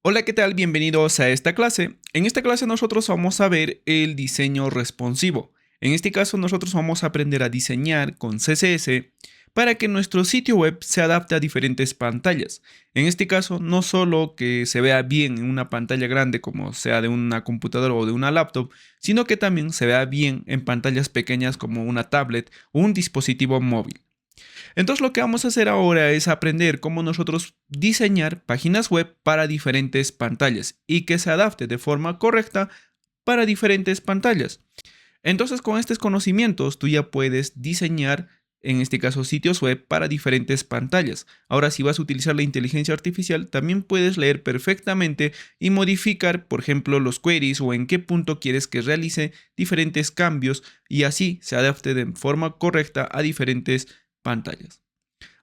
Hola, ¿qué tal? Bienvenidos a esta clase. En esta clase nosotros vamos a ver el diseño responsivo. En este caso nosotros vamos a aprender a diseñar con CSS para que nuestro sitio web se adapte a diferentes pantallas. En este caso no solo que se vea bien en una pantalla grande como sea de una computadora o de una laptop, sino que también se vea bien en pantallas pequeñas como una tablet o un dispositivo móvil. Entonces lo que vamos a hacer ahora es aprender cómo nosotros diseñar páginas web para diferentes pantallas y que se adapte de forma correcta para diferentes pantallas. Entonces con estos conocimientos tú ya puedes diseñar, en este caso, sitios web para diferentes pantallas. Ahora, si vas a utilizar la inteligencia artificial, también puedes leer perfectamente y modificar, por ejemplo, los queries o en qué punto quieres que realice diferentes cambios y así se adapte de forma correcta a diferentes pantallas.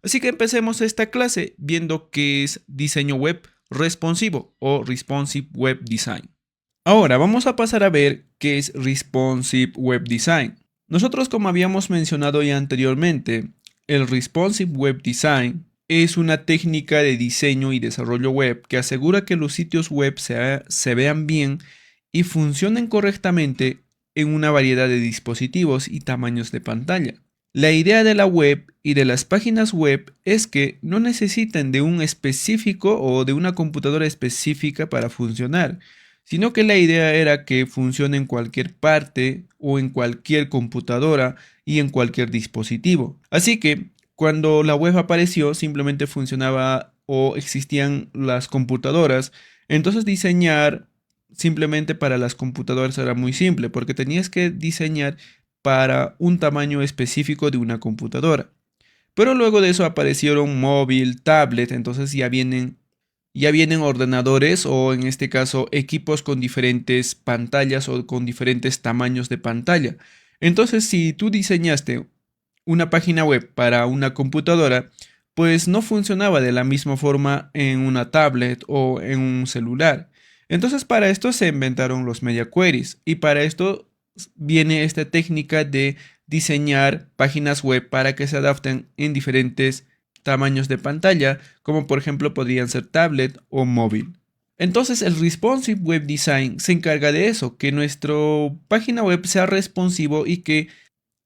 Así que empecemos esta clase viendo qué es diseño web responsivo o Responsive Web Design. Ahora vamos a pasar a ver qué es Responsive Web Design. Nosotros, como habíamos mencionado ya anteriormente, el Responsive Web Design es una técnica de diseño y desarrollo web que asegura que los sitios web se vean bien y funcionen correctamente en una variedad de dispositivos y tamaños de pantalla. La idea de la web y de las páginas web es que no necesiten de un específico o de una computadora específica para funcionar, sino que la idea era que funcione en cualquier parte o en cualquier computadora y en cualquier dispositivo. Así que cuando la web apareció simplemente funcionaba o existían las computadoras, entonces diseñar simplemente para las computadoras era muy simple porque tenías que diseñar para un tamaño específico de una computadora. Pero luego de eso aparecieron móvil, tablet, entonces ya vienen ordenadores o en este caso equipos con diferentes pantallas o con diferentes tamaños de pantalla. Entonces, si tú diseñaste una página web para una computadora, pues no funcionaba de la misma forma en una tablet o en un celular. Entonces, para esto se inventaron los media queries y para esto viene esta técnica de diseñar páginas web para que se adapten en diferentes tamaños de pantalla, como por ejemplo podrían ser tablet o móvil. Entonces el Responsive Web Design se encarga de eso, que nuestra página web sea responsivo y que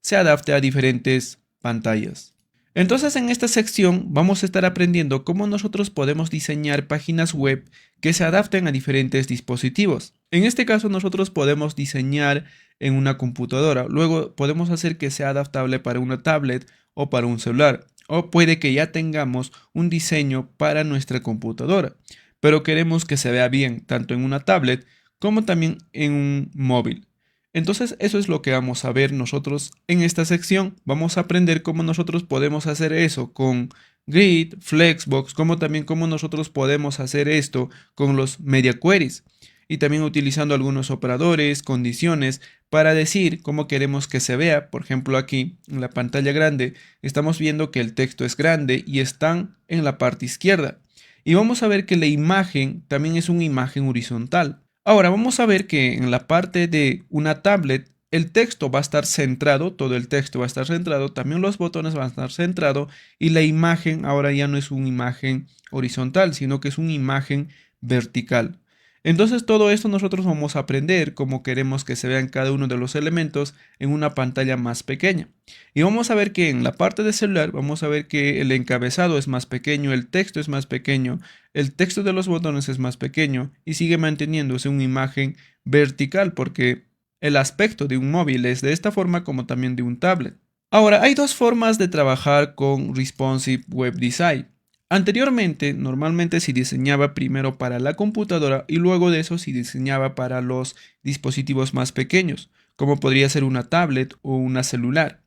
se adapte a diferentes pantallas. Entonces en esta sección vamos a estar aprendiendo cómo nosotros podemos diseñar páginas web que se adapten a diferentes dispositivos. En este caso nosotros podemos diseñar en una computadora, luego podemos hacer que sea adaptable para una tablet o para un celular, o puede que ya tengamos un diseño para nuestra computadora, pero queremos que se vea bien tanto en una tablet como también en un móvil. Entonces eso es lo que vamos a ver nosotros en esta sección. Vamos a aprender cómo nosotros podemos hacer eso con Grid, Flexbox, como también cómo nosotros podemos hacer esto con los media queries y también utilizando algunos operadores, condiciones para decir cómo queremos que se vea. Por ejemplo, aquí en la pantalla grande estamos viendo que el texto es grande y están en la parte izquierda. Y vamos a ver que la imagen también es una imagen horizontal. Ahora vamos a ver que en la parte de una tablet el texto va a estar centrado, todo el texto va a estar centrado, también los botones van a estar centrados y la imagen ahora ya no es una imagen horizontal, sino que es una imagen vertical. Entonces todo esto nosotros vamos a aprender cómo queremos que se vean cada uno de los elementos en una pantalla más pequeña. Y vamos a ver que en la parte de celular vamos a ver que el encabezado es más pequeño, el texto es más pequeño, el texto de los botones es más pequeño y sigue manteniéndose una imagen vertical porque el aspecto de un móvil es de esta forma como también de un tablet. Ahora, hay dos formas de trabajar con Responsive Web Design. Anteriormente, normalmente se diseñaba primero para la computadora y luego de eso se diseñaba para los dispositivos más pequeños, como podría ser una tablet o una celular.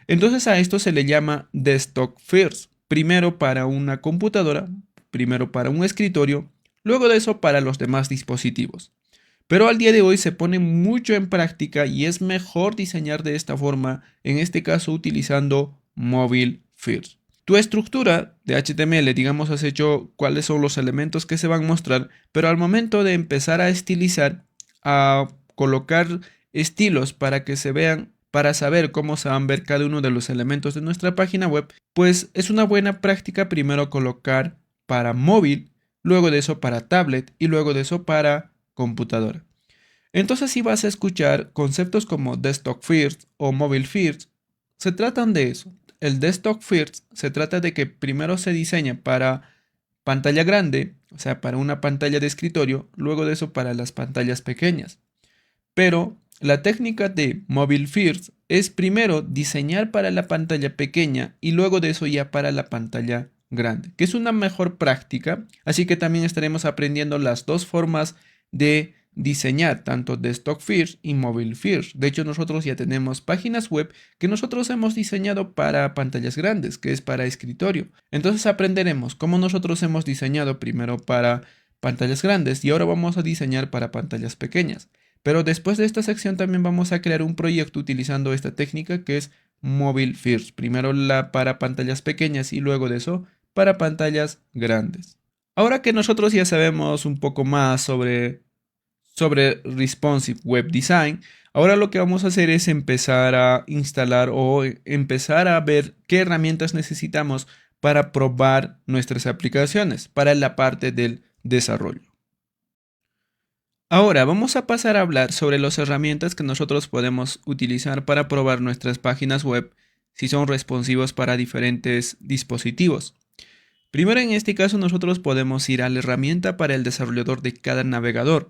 Entonces a esto se le llama Desktop First. Primero para una computadora, primero para un escritorio, luego de eso para los demás dispositivos. Pero al día de hoy se pone mucho en práctica y es mejor diseñar de esta forma, en este caso utilizando Mobile First. Tu estructura de HTML, digamos, has hecho cuáles son los elementos que se van a mostrar, pero al momento de empezar a estilizar, a colocar estilos para que se vean, para saber cómo se van a ver cada uno de los elementos de nuestra página web, pues es una buena práctica primero colocar para móvil, luego de eso para tablet y luego de eso para computadora. Entonces si vas a escuchar conceptos como desktop first o mobile first, se tratan de eso. El desktop first se trata de que primero se diseña para pantalla grande, o sea, para una pantalla de escritorio, luego de eso para las pantallas pequeñas. Pero la técnica de mobile first es primero diseñar para la pantalla pequeña y luego de eso ya para la pantalla grande, que es una mejor práctica, así que también estaremos aprendiendo las dos formas de diseñar, tanto desktop first y mobile first. De hecho, nosotros ya tenemos páginas web que nosotros hemos diseñado para pantallas grandes, que es para escritorio. Entonces aprenderemos cómo nosotros hemos diseñado primero para pantallas grandes y ahora vamos a diseñar para pantallas pequeñas. Pero después de esta sección también vamos a crear un proyecto utilizando esta técnica que es Mobile First. Primero la para pantallas pequeñas y luego de eso para pantallas grandes. Ahora que nosotros ya sabemos un poco más sobre Responsive Web Design, ahora lo que vamos a hacer es empezar a instalar o empezar a ver qué herramientas necesitamos para probar nuestras aplicaciones para la parte del desarrollo. Ahora vamos a pasar a hablar sobre las herramientas que nosotros podemos utilizar para probar nuestras páginas web si son responsivos para diferentes dispositivos. Primero, en este caso nosotros podemos ir a la herramienta para el desarrollador de cada navegador.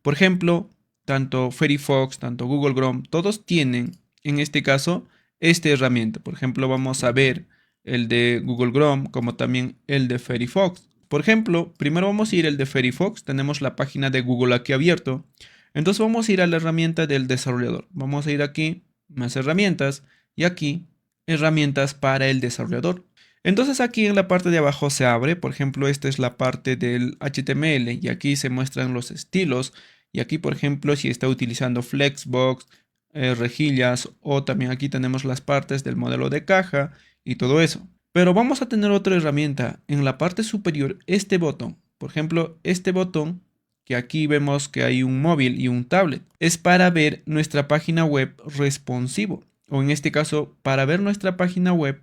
Por ejemplo, tanto Firefox, tanto Google Chrome, todos tienen en este caso esta herramienta. Por ejemplo, vamos a ver el de Google Chrome como también el de Firefox. Por ejemplo, primero vamos a ir al de Firefox, tenemos la página de Google aquí abierto. Entonces vamos a ir a la herramienta del desarrollador. Vamos a ir aquí, más herramientas, y aquí, herramientas para el desarrollador. Entonces aquí en la parte de abajo se abre, por ejemplo, esta es la parte del HTML y aquí se muestran los estilos. Y aquí, por ejemplo, si está utilizando Flexbox, rejillas o también aquí tenemos las partes del modelo de caja y todo eso. Pero vamos a tener otra herramienta en la parte superior, este botón. Por ejemplo, este botón que aquí vemos que hay un móvil y un tablet. Es para ver nuestra página web responsivo. O en este caso, para ver nuestra página web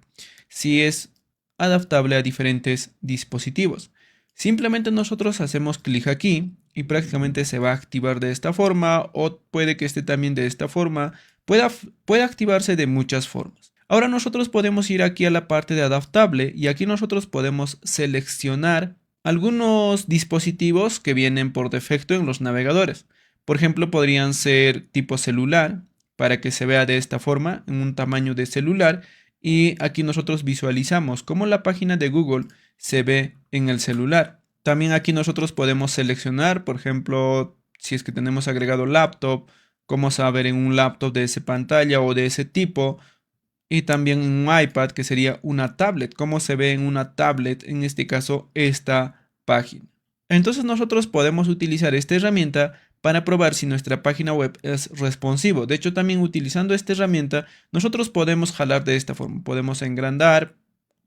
si es adaptable a diferentes dispositivos. Simplemente nosotros hacemos clic aquí y prácticamente se va a activar de esta forma o puede que esté también de esta forma. Puede activarse de muchas formas. Ahora nosotros podemos ir aquí a la parte de adaptable y aquí nosotros podemos seleccionar algunos dispositivos que vienen por defecto en los navegadores. Por ejemplo, podrían ser tipo celular para que se vea de esta forma en un tamaño de celular y aquí nosotros visualizamos cómo la página de Google se ve en el celular. También aquí nosotros podemos seleccionar, por ejemplo, si es que tenemos agregado laptop, cómo se va a ver en un laptop de esa pantalla o de ese tipo. Y también un iPad, que sería una tablet. Cómo se ve en una tablet, en este caso, esta página. Entonces nosotros podemos utilizar esta herramienta para probar si nuestra página web es responsivo. De hecho, también utilizando esta herramienta, nosotros podemos jalar de esta forma. Podemos engrandar,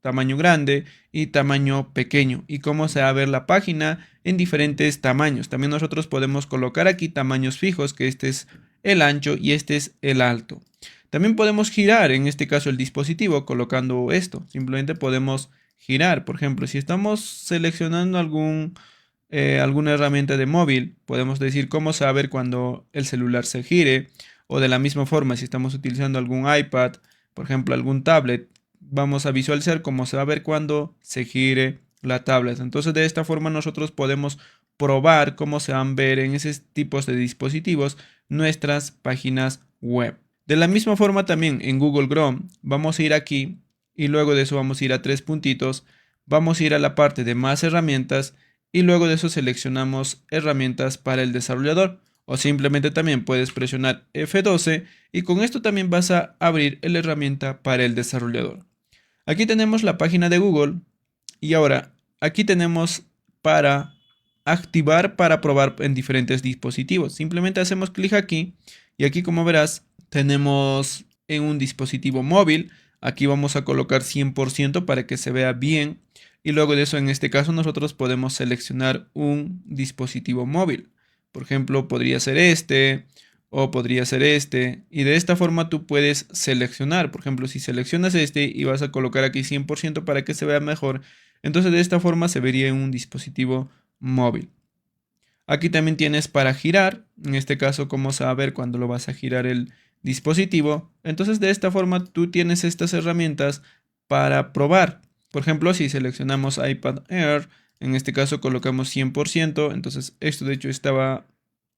tamaño grande y tamaño pequeño. Y cómo se va a ver la página en diferentes tamaños. También nosotros podemos colocar aquí tamaños fijos, que este es el ancho y este es el alto. También podemos girar, en este caso, el dispositivo colocando esto. Simplemente podemos girar. Por ejemplo, si estamos seleccionando alguna herramienta de móvil, podemos decir cómo se va a ver cuando el celular se gire. O de la misma forma, si estamos utilizando algún iPad, por ejemplo, algún tablet, vamos a visualizar cómo se va a ver cuando se gire la tablet. Entonces, de esta forma nosotros podemos probar cómo se van a ver en esos tipos de dispositivos nuestras páginas web. De la misma forma también en Google Chrome vamos a ir aquí y luego de eso vamos a ir a tres puntitos, vamos a ir a la parte de más herramientas y luego de eso seleccionamos herramientas para el desarrollador o simplemente también puedes presionar F12 y con esto también vas a abrir la herramienta para el desarrollador. Aquí tenemos la página de Google y ahora aquí tenemos para activar para probar en diferentes dispositivos. Simplemente hacemos clic aquí y aquí como verás tenemos en un dispositivo móvil. Aquí vamos a colocar 100% para que se vea bien. Y luego de eso, en este caso, nosotros podemos seleccionar un dispositivo móvil. Por ejemplo, podría ser este o podría ser este. Y de esta forma tú puedes seleccionar. Por ejemplo, si seleccionas este y vas a colocar aquí 100% para que se vea mejor, entonces de esta forma se vería en un dispositivo móvil. Aquí también tienes para girar, en este caso cómo saber cuándo lo vas a girar el dispositivo. Entonces de esta forma tú tienes estas herramientas para probar. Por ejemplo, si seleccionamos iPad Air, en este caso colocamos 100%, entonces esto de hecho estaba...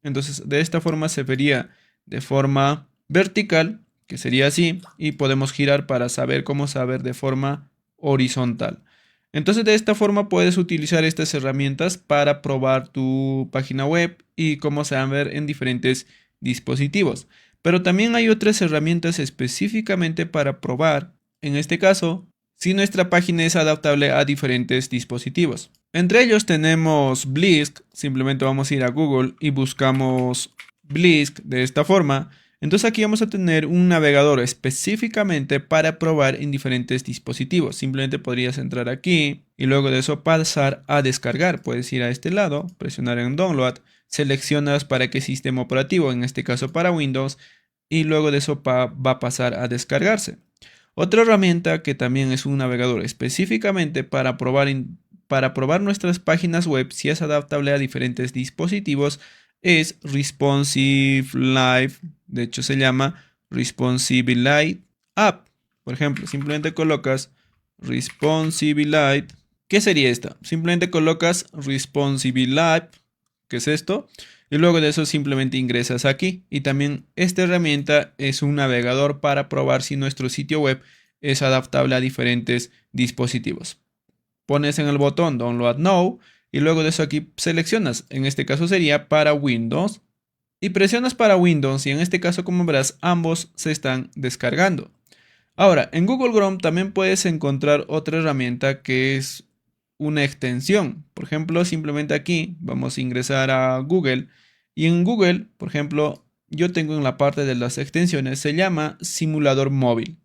Entonces de esta forma se vería de forma vertical, que sería así, y podemos girar para saber cómo saber de forma horizontal. Entonces de esta forma puedes utilizar estas herramientas para probar tu página web y cómo se va a ver en diferentes dispositivos. Pero también hay otras herramientas específicamente para probar, en este caso, si nuestra página es adaptable a diferentes dispositivos. Entre ellos tenemos Blisk. Simplemente vamos a ir a Google y buscamos Blisk de esta forma. Entonces aquí vamos a tener un navegador específicamente para probar en diferentes dispositivos. Simplemente podrías entrar aquí y luego de eso pasar a descargar. Puedes ir a este lado, presionar en Download, seleccionas para qué sistema operativo, en este caso para Windows, y luego de eso va a pasar a descargarse. Otra herramienta que también es un navegador específicamente para probar nuestras páginas web si es adaptable a diferentes dispositivos es Responsive Live. De hecho se llama Responsive Live App. Por ejemplo, simplemente colocas Responsive Live. ¿Qué sería esta? Simplemente colocas Responsive Live. ¿Qué es esto? Y luego de eso simplemente ingresas aquí. Y también esta herramienta es un navegador para probar si nuestro sitio web es adaptable a diferentes dispositivos. Pones en el botón Download Now y luego de eso aquí seleccionas. En este caso sería para Windows. Y presionas para Windows y en este caso, como verás, ambos se están descargando. Ahora, en Google Chrome también puedes encontrar otra herramienta que es una extensión. Por ejemplo, simplemente aquí vamos a ingresar a Google y en Google, por ejemplo, yo tengo en la parte de las extensiones, se llama simulador móvil.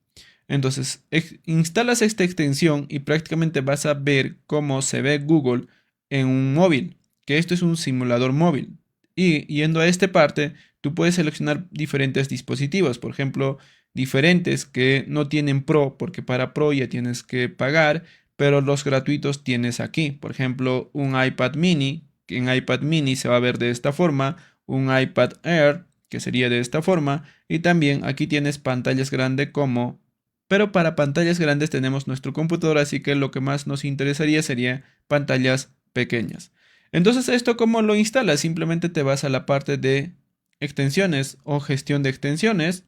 Entonces, instalas esta extensión y prácticamente vas a ver cómo se ve Google en un móvil, que esto es un simulador móvil. Y yendo a esta parte, tú puedes seleccionar diferentes dispositivos, por ejemplo, diferentes que no tienen Pro, porque para Pro ya tienes que pagar, pero los gratuitos tienes aquí. Por ejemplo, un iPad mini, que en iPad mini se va a ver de esta forma, un iPad Air, que sería de esta forma, y también aquí tienes pantallas grandes pero para pantallas grandes tenemos nuestro computador, así que lo que más nos interesaría sería pantallas pequeñas. Entonces, ¿esto cómo lo instalas? Simplemente te vas a la parte de extensiones o gestión de extensiones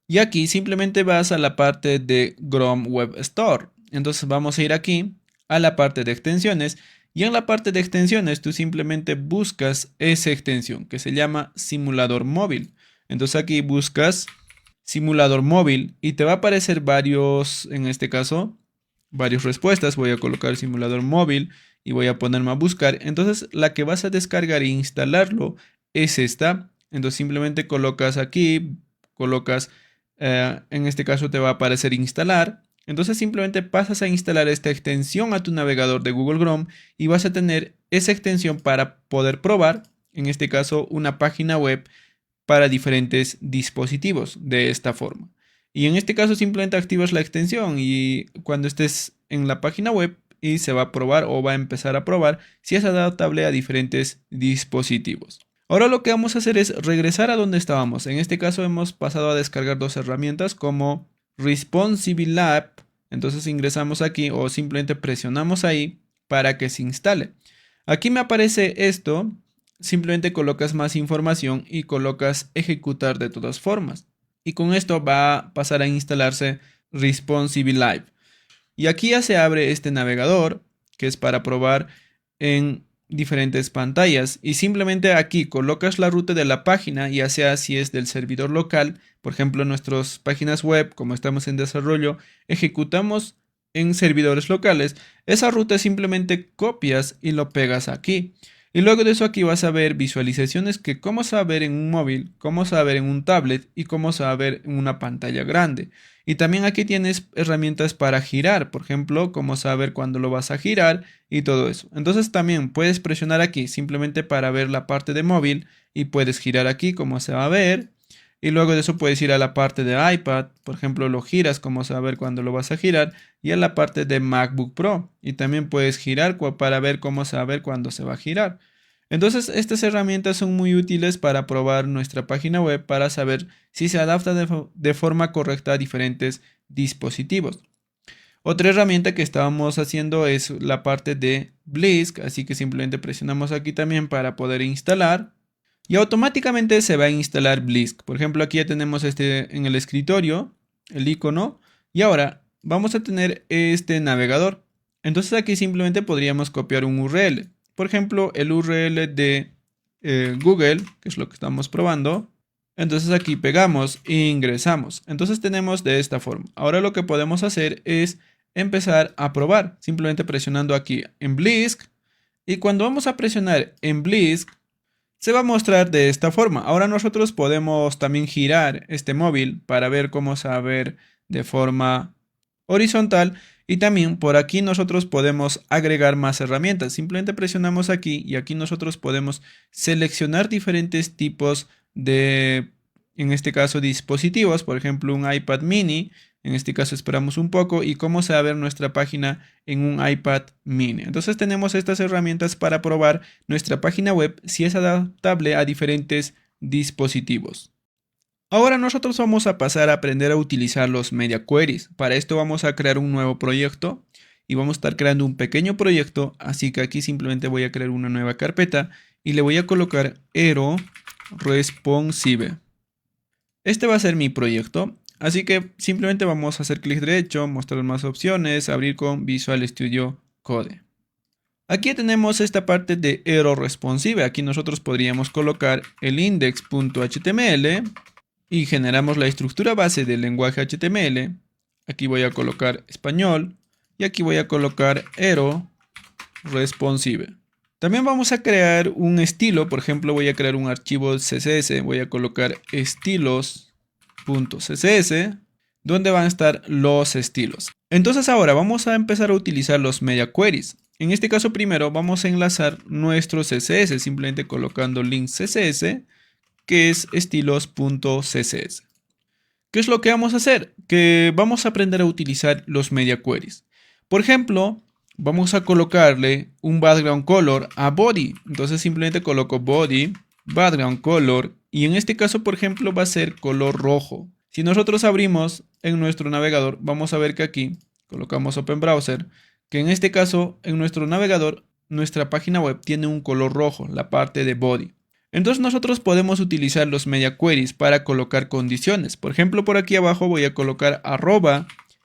y aquí simplemente vas a la parte de Chrome Web Store. Entonces vamos a ir aquí a la parte de extensiones y en la parte de extensiones tú simplemente buscas esa extensión que se llama simulador móvil. Entonces aquí buscas simulador móvil y te va a aparecer varios, en este caso, varias respuestas. Voy a colocar simulador móvil y voy a ponerme a buscar. Entonces la que vas a descargar e instalarlo es esta. Entonces simplemente colocas aquí, en este caso te va a aparecer instalar. Entonces simplemente pasas a instalar esta extensión a tu navegador de Google Chrome y vas a tener esa extensión para poder probar, en este caso, una página web para diferentes dispositivos de esta forma. Y en este caso simplemente activas la extensión y cuando estés en la página web y se va a probar o va a empezar a probar si es adaptable a diferentes dispositivos. Ahora lo que vamos a hacer es regresar a donde estábamos. En este caso hemos pasado a descargar dos herramientas como Responsive Lab. Entonces ingresamos aquí o simplemente presionamos ahí para que se instale. Aquí me aparece esto. Simplemente colocas más información y colocas ejecutar de todas formas. Y con esto va a pasar a instalarse Responsive Live. Y aquí ya se abre este navegador que es para probar en diferentes pantallas. Y simplemente aquí colocas la ruta de la página, ya sea si es del servidor local. Por ejemplo, nuestras páginas web, como estamos en desarrollo, ejecutamos en servidores locales. Esa ruta simplemente copias y lo pegas aquí. Y luego de eso aquí vas a ver visualizaciones que cómo se va a ver en un móvil, cómo se va a ver en un tablet y cómo se va a ver en una pantalla grande. Y también aquí tienes herramientas para girar, por ejemplo, cómo saber cuándo lo vas a girar y todo eso. Entonces también puedes presionar aquí simplemente para ver la parte de móvil y puedes girar aquí cómo se va a ver. Y luego de eso puedes ir a la parte de iPad, por ejemplo, lo giras como saber cuándo lo vas a girar, y a la parte de MacBook Pro. Y también puedes girar para ver cómo saber cuándo se va a girar. Entonces, estas herramientas son muy útiles para probar nuestra página web para saber si se adapta de forma correcta a diferentes dispositivos. Otra herramienta que estábamos haciendo es la parte de Blisk, así que simplemente presionamos aquí también para poder instalar. Y automáticamente se va a instalar Blisk. Por ejemplo, aquí ya tenemos este en el escritorio, el icono. Y ahora vamos a tener este navegador. Entonces aquí simplemente podríamos copiar un URL. Por ejemplo, el URL de Google, que es lo que estamos probando. Entonces aquí pegamos e ingresamos. Entonces tenemos de esta forma. Ahora lo que podemos hacer es empezar a probar. Simplemente presionando aquí en Blisk. Y cuando vamos a presionar en Blisk, se va a mostrar de esta forma. Ahora nosotros podemos también girar este móvil para ver cómo se va a ver de forma horizontal. Y también por aquí nosotros podemos agregar más herramientas. Simplemente presionamos aquí y aquí nosotros podemos seleccionar diferentes tipos de, en este caso, dispositivos. Por ejemplo, un iPad mini. En este caso esperamos un poco y cómo se va a ver nuestra página en un iPad mini. Entonces tenemos estas herramientas para probar nuestra página web si es adaptable a diferentes dispositivos. Ahora nosotros vamos a pasar a aprender a utilizar los media queries. Para esto vamos a crear un nuevo proyecto y vamos a estar creando un pequeño proyecto. Así que aquí simplemente voy a crear una nueva carpeta y le voy a colocar Aero Responsive. Este va a ser mi proyecto. Así que simplemente vamos a hacer clic derecho, mostrar más opciones, abrir con Visual Studio Code. Aquí tenemos esta parte de Aero Responsive. Aquí nosotros podríamos colocar el index.html y generamos la estructura base del lenguaje HTML. Aquí voy a colocar español y aquí voy a colocar Aero Responsive. También vamos a crear un estilo. Por ejemplo, voy a crear un archivo CSS. Voy a colocar estilos.css, donde van a estar los estilos. Entonces ahora vamos a empezar a utilizar los media queries. En este caso primero vamos a enlazar nuestro CSS simplemente colocando link CSS, que es estilos.css. ¿Qué es lo que vamos a hacer? Que vamos a aprender a utilizar los media queries. Por ejemplo, vamos a colocarle un background color a body. Entonces simplemente coloco body, background color, y en este caso, por ejemplo, va a ser color rojo. Si nosotros abrimos en nuestro navegador, vamos a ver que aquí colocamos Open Browser, que en este caso, en nuestro navegador, nuestra página web tiene un color rojo, la parte de body. Entonces nosotros podemos utilizar los media queries para colocar condiciones. Por ejemplo, por aquí abajo voy a colocar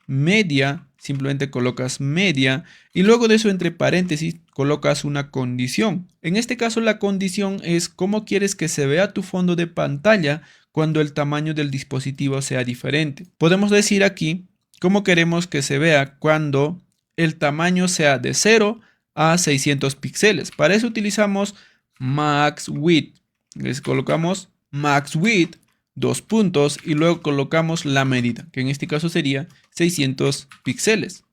@media, simplemente colocas media y luego de eso entre paréntesis colocas una condición. En este caso la condición es cómo quieres que se vea tu fondo de pantalla cuando el tamaño del dispositivo sea diferente. Podemos decir aquí cómo queremos que se vea cuando el tamaño sea de 0 a 600 píxeles. Para eso utilizamos max width. Les colocamos max width, dos puntos, y luego colocamos la medida, que en este caso sería 600 píxeles.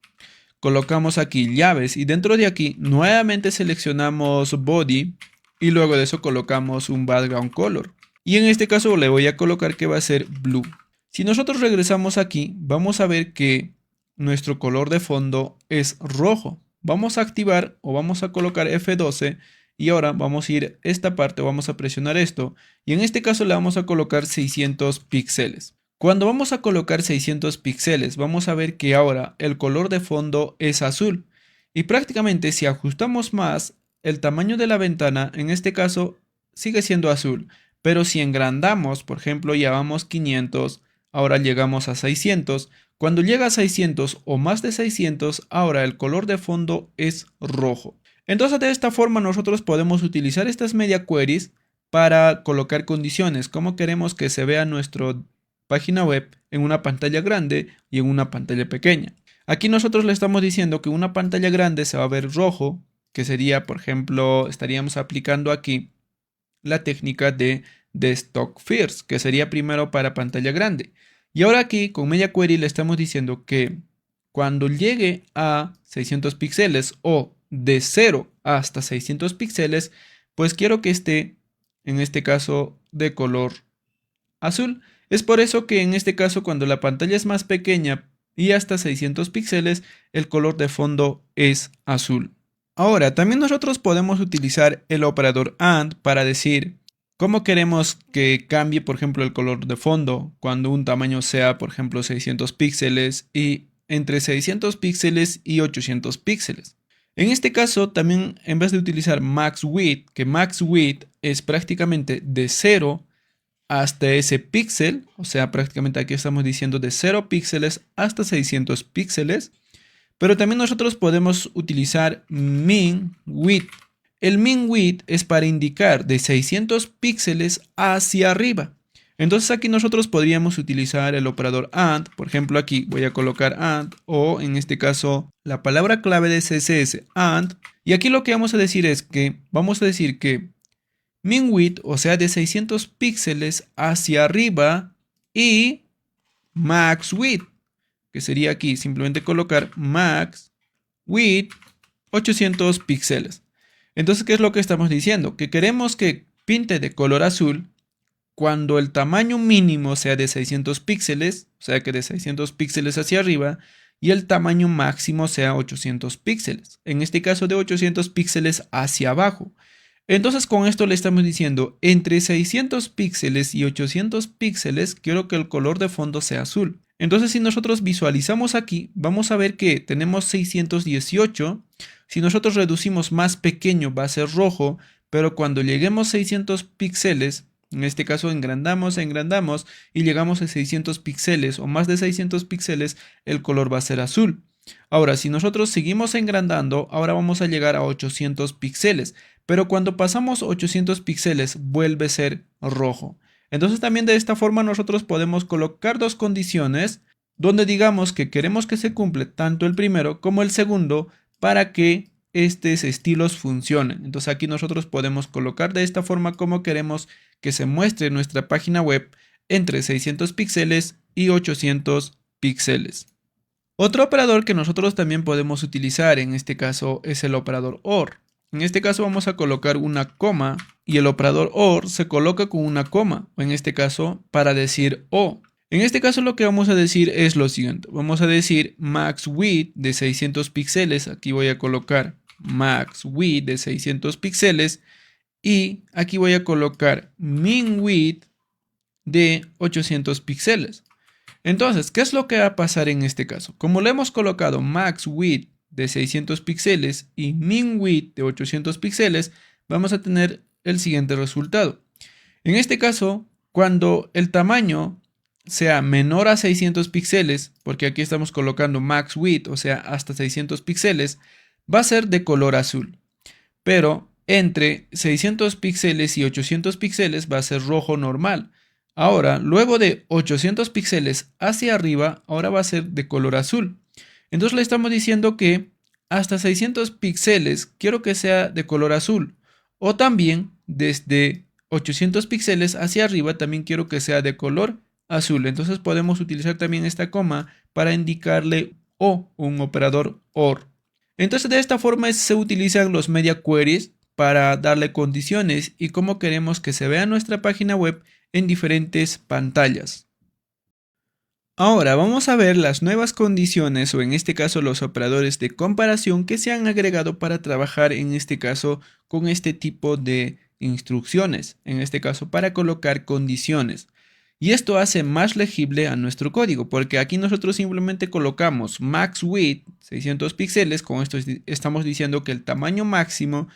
Colocamos aquí llaves y dentro de aquí nuevamente seleccionamos body y luego de eso colocamos un background color. Y en este caso le voy a colocar que va a ser blue. Si nosotros regresamos aquí, vamos a ver que nuestro color de fondo es rojo. Vamos a activar o vamos a colocar F12 y ahora vamos a ir a esta parte, vamos a presionar esto y en este caso le vamos a colocar 600 píxeles. Cuando vamos a colocar 600 píxeles, vamos a ver que ahora el color de fondo es azul. Y prácticamente si ajustamos más, el tamaño de la ventana, en este caso, sigue siendo azul. Pero si engrandamos, por ejemplo, ya vamos 500, ahora llegamos a 600. Cuando llega a 600 o más de 600, ahora el color de fondo es rojo. Entonces de esta forma nosotros podemos utilizar estas media queries para colocar condiciones, como queremos que se vea nuestra página web en una pantalla grande y en una pantalla pequeña. Aquí nosotros le estamos diciendo que una pantalla grande se va a ver rojo, que sería, por ejemplo, estaríamos aplicando aquí la técnica de Stock First, que sería primero para pantalla grande. Y ahora aquí con media query le estamos diciendo que cuando llegue a 600 píxeles o de 0 hasta 600 píxeles, pues quiero que esté, en este caso, de color azul. Es por eso que en este caso, cuando la pantalla es más pequeña y hasta 600 píxeles, el color de fondo es azul. Ahora, también nosotros podemos utilizar el operador AND para decir cómo queremos que cambie, por ejemplo, el color de fondo cuando un tamaño sea, por ejemplo, 600 píxeles y entre 600 píxeles y 800 píxeles. En este caso, también en vez de utilizar max width, que max width es prácticamente de 0 hasta ese píxel, o sea, prácticamente aquí estamos diciendo de 0 píxeles hasta 600 píxeles, pero también nosotros podemos utilizar min width. El min width es para indicar de 600 píxeles hacia arriba. Entonces aquí nosotros podríamos utilizar el operador AND. Por ejemplo, aquí voy a colocar AND o en este caso la palabra clave de CSS AND. Y aquí lo que vamos a decir es que vamos a decir que min width, o sea, de 600 píxeles hacia arriba y max width, que sería aquí simplemente colocar max width 800 píxeles. Entonces, ¿qué es lo que estamos diciendo? Que queremos que pinte de color azul cuando el tamaño mínimo sea de 600 píxeles, o sea que de 600 píxeles hacia arriba, y el tamaño máximo sea 800 píxeles. En este caso de 800 píxeles hacia abajo. Entonces con esto le estamos diciendo, entre 600 píxeles y 800 píxeles, quiero que el color de fondo sea azul. Entonces si nosotros visualizamos aquí, vamos a ver que tenemos 618. Si nosotros reducimos más pequeño va a ser rojo, pero cuando lleguemos a 600 píxeles, en este caso engrandamos y llegamos a 600 píxeles o más de 600 píxeles, el color va a ser azul. Ahora, si nosotros seguimos engrandando, ahora vamos a llegar a 800 píxeles, pero cuando pasamos 800 píxeles vuelve a ser rojo. Entonces también de esta forma nosotros podemos colocar dos condiciones donde digamos que queremos que se cumple tanto el primero como el segundo para que estos estilos funcionen. Entonces aquí nosotros podemos colocar de esta forma como queremos que se muestre nuestra página web entre 600 píxeles y 800 píxeles. Otro operador que nosotros también podemos utilizar en este caso es el operador OR. En este caso vamos a colocar una coma y el operador OR se coloca con una coma, o en este caso para decir O. En este caso lo que vamos a decir es lo siguiente. Vamos a decir max width de 600 píxeles. Aquí voy a colocar max width de 600 píxeles. Y aquí voy a colocar min width de 800 píxeles. Entonces, ¿qué es lo que va a pasar en este caso? Como le hemos colocado max width de 600 píxeles y min width de 800 píxeles, vamos a tener el siguiente resultado. En este caso, cuando el tamaño sea menor a 600 píxeles, porque aquí estamos colocando max width, o sea, hasta 600 píxeles, va a ser de color azul. Pero entre 600 píxeles y 800 píxeles va a ser rojo normal. Ahora, luego de 800 píxeles hacia arriba, ahora va a ser de color azul. Entonces le estamos diciendo que hasta 600 píxeles quiero que sea de color azul. O también desde 800 píxeles hacia arriba también quiero que sea de color azul. Entonces podemos utilizar también esta coma para indicarle O, un operador OR. Entonces de esta forma se utilizan los media queries para darle condiciones y cómo queremos que se vea nuestra página web en diferentes pantallas. Ahora vamos a ver las nuevas condiciones o en este caso los operadores de comparación que se han agregado para trabajar en este caso con este tipo de instrucciones, en este caso para colocar condiciones. Y esto hace más legible a nuestro código porque aquí nosotros simplemente colocamos max width 600 píxeles, con esto estamos diciendo que el tamaño máximo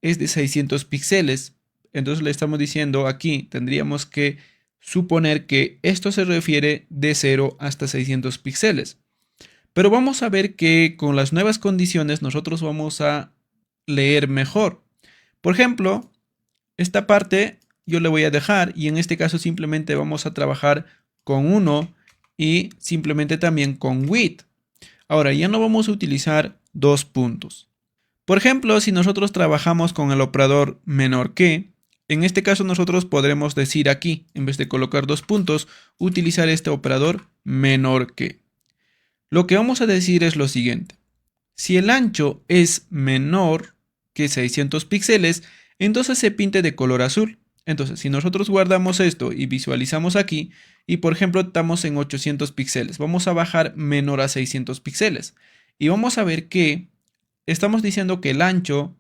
es de 600 píxeles. Entonces le estamos diciendo aquí, tendríamos que suponer que esto se refiere de 0 hasta 600 píxeles. Pero vamos a ver que con las nuevas condiciones nosotros vamos a leer mejor. Por ejemplo, esta parte yo le voy a dejar y en este caso simplemente vamos a trabajar con 1 y simplemente también con width. Ahora ya no vamos a utilizar dos puntos. Por ejemplo, si nosotros trabajamos con el operador menor que, en este caso nosotros podremos decir aquí, en vez de colocar dos puntos, utilizar este operador menor que. Lo que vamos a decir es lo siguiente. Si el ancho es menor que 600 píxeles, entonces se pinte de color azul. Entonces, si nosotros guardamos esto y visualizamos aquí, y por ejemplo estamos en 800 píxeles, vamos a bajar menor a 600 píxeles. Y vamos a ver que estamos diciendo que el ancho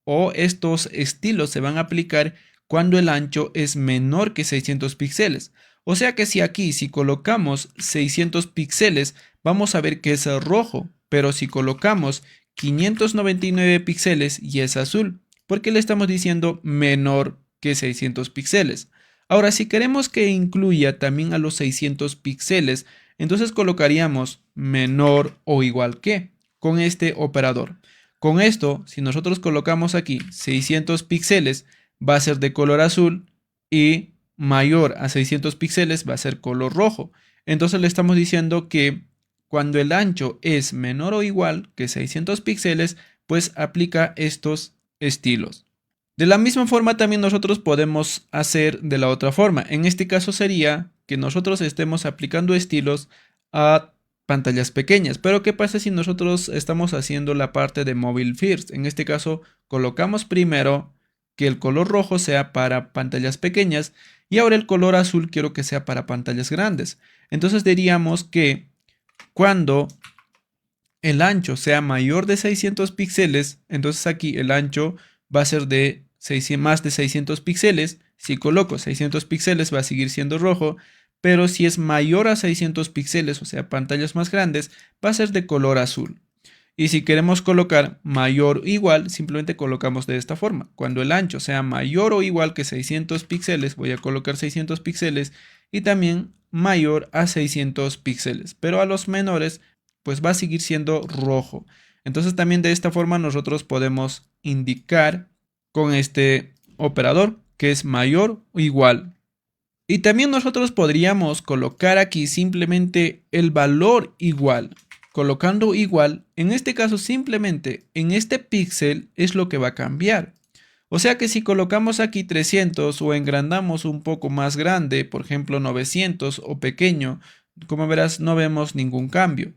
o estos estilos se van a aplicar cuando el ancho es menor que 600 píxeles. O sea que si colocamos 600 píxeles, vamos a ver que es rojo, pero si colocamos 599 píxeles y es azul, porque le estamos diciendo menor que 600 píxeles. Ahora, si queremos que incluya también a los 600 píxeles, entonces colocaríamos menor o igual que con este operador. Con esto, si nosotros colocamos aquí 600 píxeles, va a ser de color azul y mayor a 600 píxeles va a ser color rojo. Entonces le estamos diciendo que cuando el ancho es menor o igual que 600 píxeles, pues aplica estos estilos. De la misma forma también nosotros podemos hacer de la otra forma. En este caso sería que nosotros estemos aplicando estilos a pantallas pequeñas. Pero ¿qué pasa si nosotros estamos haciendo la parte de Mobile First? En este caso colocamos primero que el color rojo sea para pantallas pequeñas y ahora el color azul quiero que sea para pantallas grandes. Entonces diríamos que cuando el ancho sea mayor de 600 píxeles, entonces aquí el ancho va a ser de más de 600 píxeles. Si coloco 600 píxeles va a seguir siendo rojo, pero si es mayor a 600 píxeles, o sea, pantallas más grandes, va a ser de color azul. Y si queremos colocar mayor o igual, simplemente colocamos de esta forma. Cuando el ancho sea mayor o igual que 600 píxeles, voy a colocar 600 píxeles y también mayor a 600 píxeles. Pero a los menores, pues va a seguir siendo rojo. Entonces también de esta forma nosotros podemos indicar con este operador que es mayor o igual. Y también nosotros podríamos colocar aquí simplemente el valor igual. Colocando igual, en este caso simplemente en este píxel es lo que va a cambiar. O sea que si colocamos aquí 300 o engrandamos un poco más grande, por ejemplo 900 o pequeño, como verás no vemos ningún cambio.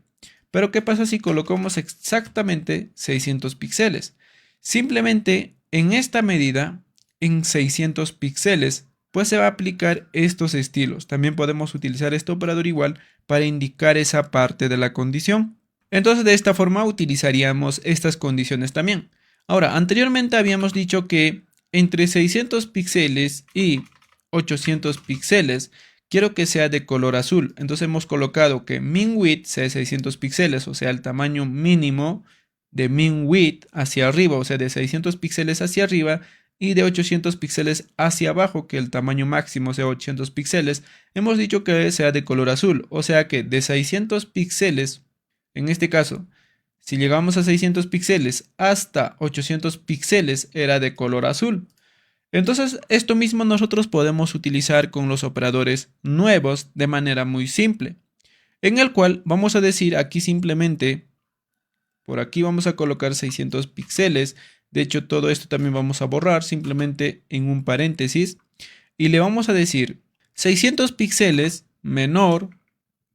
Pero ¿qué pasa si colocamos exactamente 600 píxeles? Simplemente en esta medida, en 600 píxeles, pues se va a aplicar estos estilos. También podemos utilizar este operador igual para indicar esa parte de la condición. Entonces de esta forma utilizaríamos estas condiciones también. Ahora, anteriormente habíamos dicho que entre 600 píxeles y 800 píxeles quiero que sea de color azul. Entonces hemos colocado que min width sea 600 píxeles, o sea, el tamaño mínimo de min width hacia arriba, o sea, de 600 píxeles hacia arriba, y de 800 píxeles hacia abajo, que el tamaño máximo sea 800 píxeles, hemos dicho que sea de color azul. O sea que de 600 píxeles, en este caso, si llegamos a 600 píxeles hasta 800 píxeles era de color azul. Entonces, esto mismo nosotros podemos utilizar con los operadores nuevos de manera muy simple, en el cual vamos a decir aquí simplemente, por aquí vamos a colocar 600 píxeles. De hecho, todo esto también vamos a borrar simplemente en un paréntesis y le vamos a decir 600 píxeles menor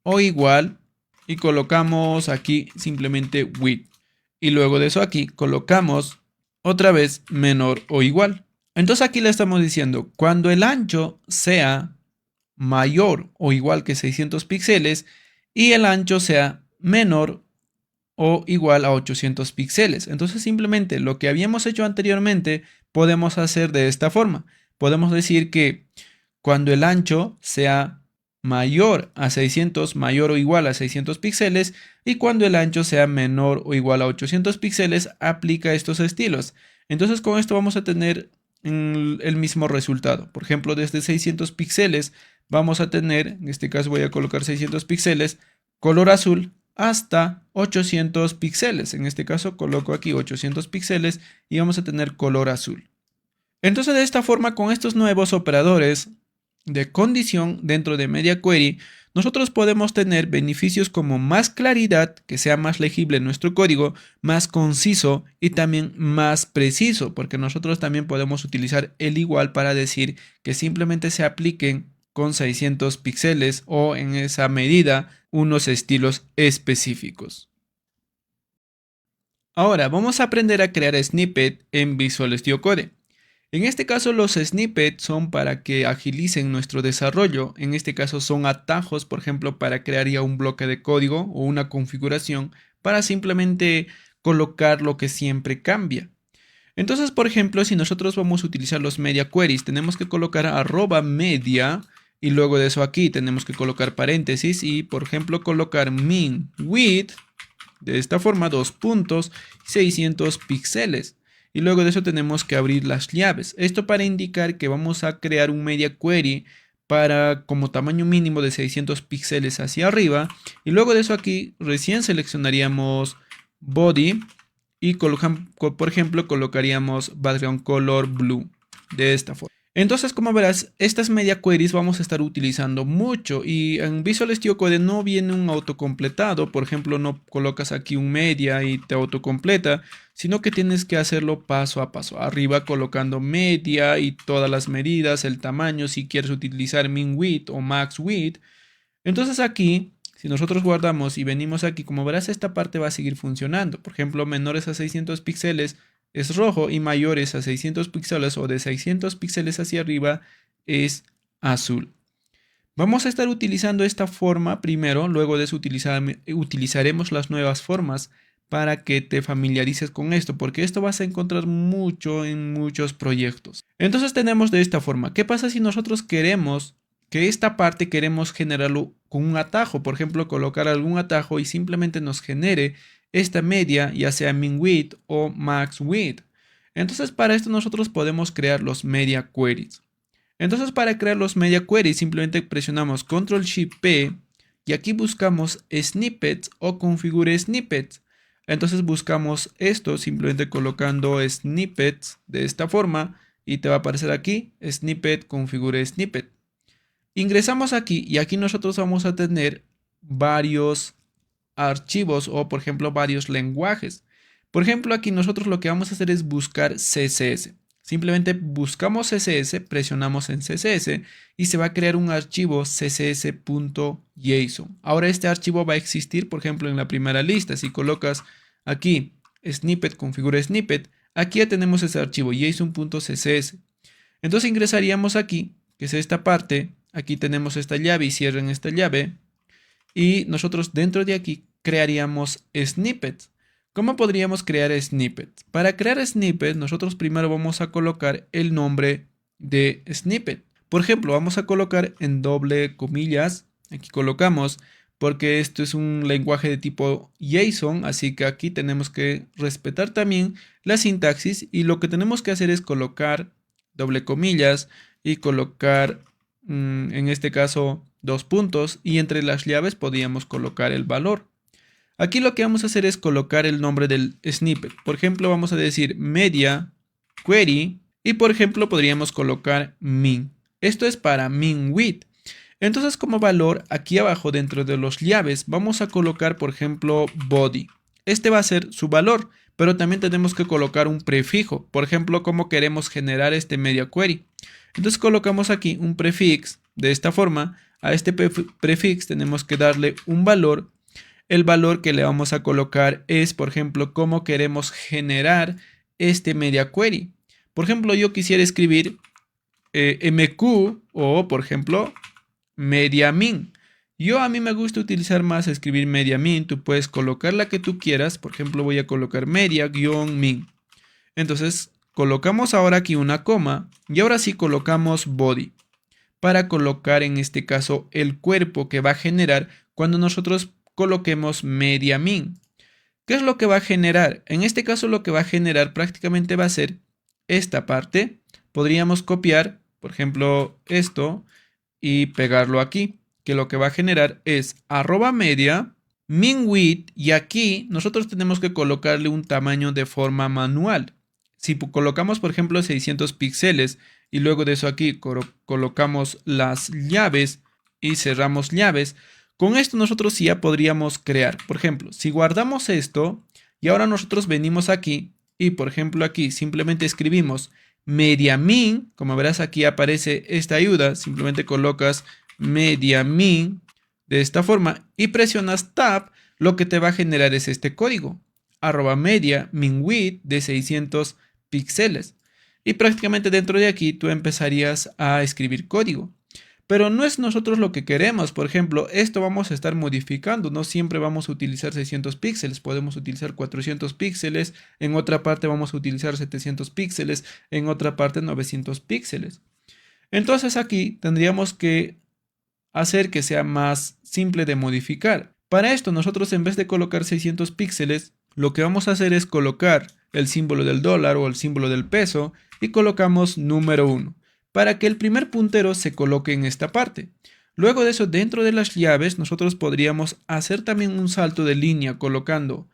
o igual y colocamos aquí simplemente width. Y luego de eso aquí colocamos otra vez menor o igual. Entonces aquí le estamos diciendo cuando el ancho sea mayor o igual que 600 píxeles y el ancho sea menor o igual a 800 píxeles. Entonces simplemente lo que habíamos hecho anteriormente podemos hacer de esta forma. Podemos decir que cuando el ancho sea mayor a 600, mayor o igual a 600 píxeles y cuando el ancho sea menor o igual a 800 píxeles aplica estos estilos. Entonces con esto vamos a tener el mismo resultado. Por ejemplo, desde 600 píxeles vamos a tener, en este caso voy a colocar 600 píxeles, color azul hasta 800 píxeles. En este caso coloco aquí 800 píxeles y vamos a tener color azul. Entonces de esta forma con estos nuevos operadores de condición dentro de Media Query, nosotros podemos tener beneficios como más claridad, que sea más legible nuestro código, más conciso y también más preciso, porque nosotros también podemos utilizar el igual para decir que simplemente se apliquen con 600 píxeles o en esa medida unos estilos específicos. Ahora vamos a aprender a crear snippet en Visual Studio Code. En este caso los snippets son para que agilicen nuestro desarrollo. En este caso son atajos, por ejemplo, para crear ya un bloque de código o una configuración para simplemente colocar lo que siempre cambia. Entonces, por ejemplo, si nosotros vamos a utilizar los media queries, tenemos que colocar @media y luego de eso aquí tenemos que colocar paréntesis y, por ejemplo, colocar min width de esta forma, 2 puntos, 600 píxeles. Y luego de eso tenemos que abrir las llaves. Esto para indicar que vamos a crear un media query para como tamaño mínimo de 600 píxeles hacia arriba. Y luego de eso aquí recién seleccionaríamos body y por ejemplo colocaríamos background color blue de esta forma. Entonces, como verás, estas media queries vamos a estar utilizando mucho y en Visual Studio Code no viene un autocompletado. Por ejemplo, no colocas aquí un media y te autocompleta, sino que tienes que hacerlo paso a paso. Arriba colocando media y todas las medidas, el tamaño, si quieres utilizar min width o max width. Entonces aquí, si nosotros guardamos y venimos aquí, como verás, esta parte va a seguir funcionando. Por ejemplo, menores a 600 píxeles es rojo y mayores a 600 píxeles o de 600 píxeles hacia arriba es azul. Vamos a estar utilizando esta forma primero, luego de eso utilizaremos las nuevas formas para que te familiarices con esto, porque esto vas a encontrar mucho en muchos proyectos. Entonces tenemos de esta forma. ¿Qué pasa si nosotros queremos que esta parte queremos generarlo con un atajo? Por ejemplo, colocar algún atajo y simplemente nos genere esta media, ya sea min width o max width. Entonces para esto nosotros podemos crear los media queries. Entonces para crear los media queries simplemente presionamos Ctrl Shift P y aquí buscamos snippets o configure snippets. Entonces buscamos esto simplemente colocando snippets de esta forma y te va a aparecer aquí snippet configure snippet. Ingresamos aquí y aquí nosotros vamos a tener varios archivos o por ejemplo varios lenguajes. Por ejemplo, aquí nosotros lo que vamos a hacer es buscar CSS. Simplemente buscamos CSS, presionamos en CSS y se va a crear un archivo css.json. Ahora este archivo va a existir, por ejemplo, en la primera lista. Si colocas aquí snippet, configura snippet, aquí ya tenemos ese archivo json.css. Entonces ingresaríamos aquí, que es esta parte. Aquí tenemos esta llave y cierren esta llave. Y nosotros dentro de aquí crearíamos snippets. ¿Cómo podríamos crear snippets? Para crear snippets, nosotros primero vamos a colocar el nombre de snippet. Por ejemplo, vamos a colocar en doble comillas. Aquí colocamos porque esto es un lenguaje de tipo JSON, así que aquí tenemos que respetar también la sintaxis y lo que tenemos que hacer es colocar doble comillas y colocar en este caso 2 puntos y entre las llaves podríamos colocar el valor. Aquí lo que vamos a hacer es colocar el nombre del snippet. Por ejemplo, vamos a decir media query y por ejemplo podríamos colocar min. Esto es para min width. Entonces como valor aquí abajo dentro de los llaves vamos a colocar por ejemplo body. Este va a ser su valor, pero también tenemos que colocar un prefijo. Por ejemplo, cómo queremos generar este media query. Entonces colocamos aquí un prefix de esta forma. A este prefix tenemos que darle un valor. El valor que le vamos a colocar es, por ejemplo, cómo queremos generar este media query. Por ejemplo, yo quisiera escribir MQ o, por ejemplo, media min. A mí me gusta utilizar más escribir media min. Tú puedes colocar la que tú quieras. Por ejemplo, voy a colocar media-min. Entonces, colocamos ahora aquí una coma y ahora sí colocamos body para colocar en este caso el cuerpo que va a generar cuando nosotros coloquemos media min. ¿Qué es lo que va a generar? En este caso lo que va a generar prácticamente va a ser esta parte. Podríamos copiar, por ejemplo, esto y pegarlo aquí, que lo que va a generar es @media min width y aquí nosotros tenemos que colocarle un tamaño de forma manual. Si colocamos, por ejemplo, 600 píxeles y luego de eso aquí colocamos las llaves y cerramos llaves, con esto nosotros ya podríamos crear. Por ejemplo, si guardamos esto y ahora nosotros venimos aquí y, por ejemplo, aquí simplemente escribimos media min, como verás aquí aparece esta ayuda, simplemente colocas media min de esta forma y presionas Tab, lo que te va a generar es este código, @media min width de 600 píxeles. y prácticamente dentro de aquí tú empezarías a escribir código. Pero no es nosotros lo que queremos. Por ejemplo, esto vamos a estar modificando. No siempre vamos a utilizar 600 píxeles. Podemos utilizar 400 píxeles. En otra parte vamos a utilizar 700 píxeles. En otra parte 900 píxeles. Entonces aquí tendríamos que hacer que sea más simple de modificar. Para esto nosotros, en vez de colocar 600 píxeles, lo que vamos a hacer es colocar el símbolo del dólar o el símbolo del peso y colocamos número 1 para que el primer puntero se coloque en esta parte. Luego de eso, dentro de las llaves nosotros podríamos hacer también un salto de línea colocando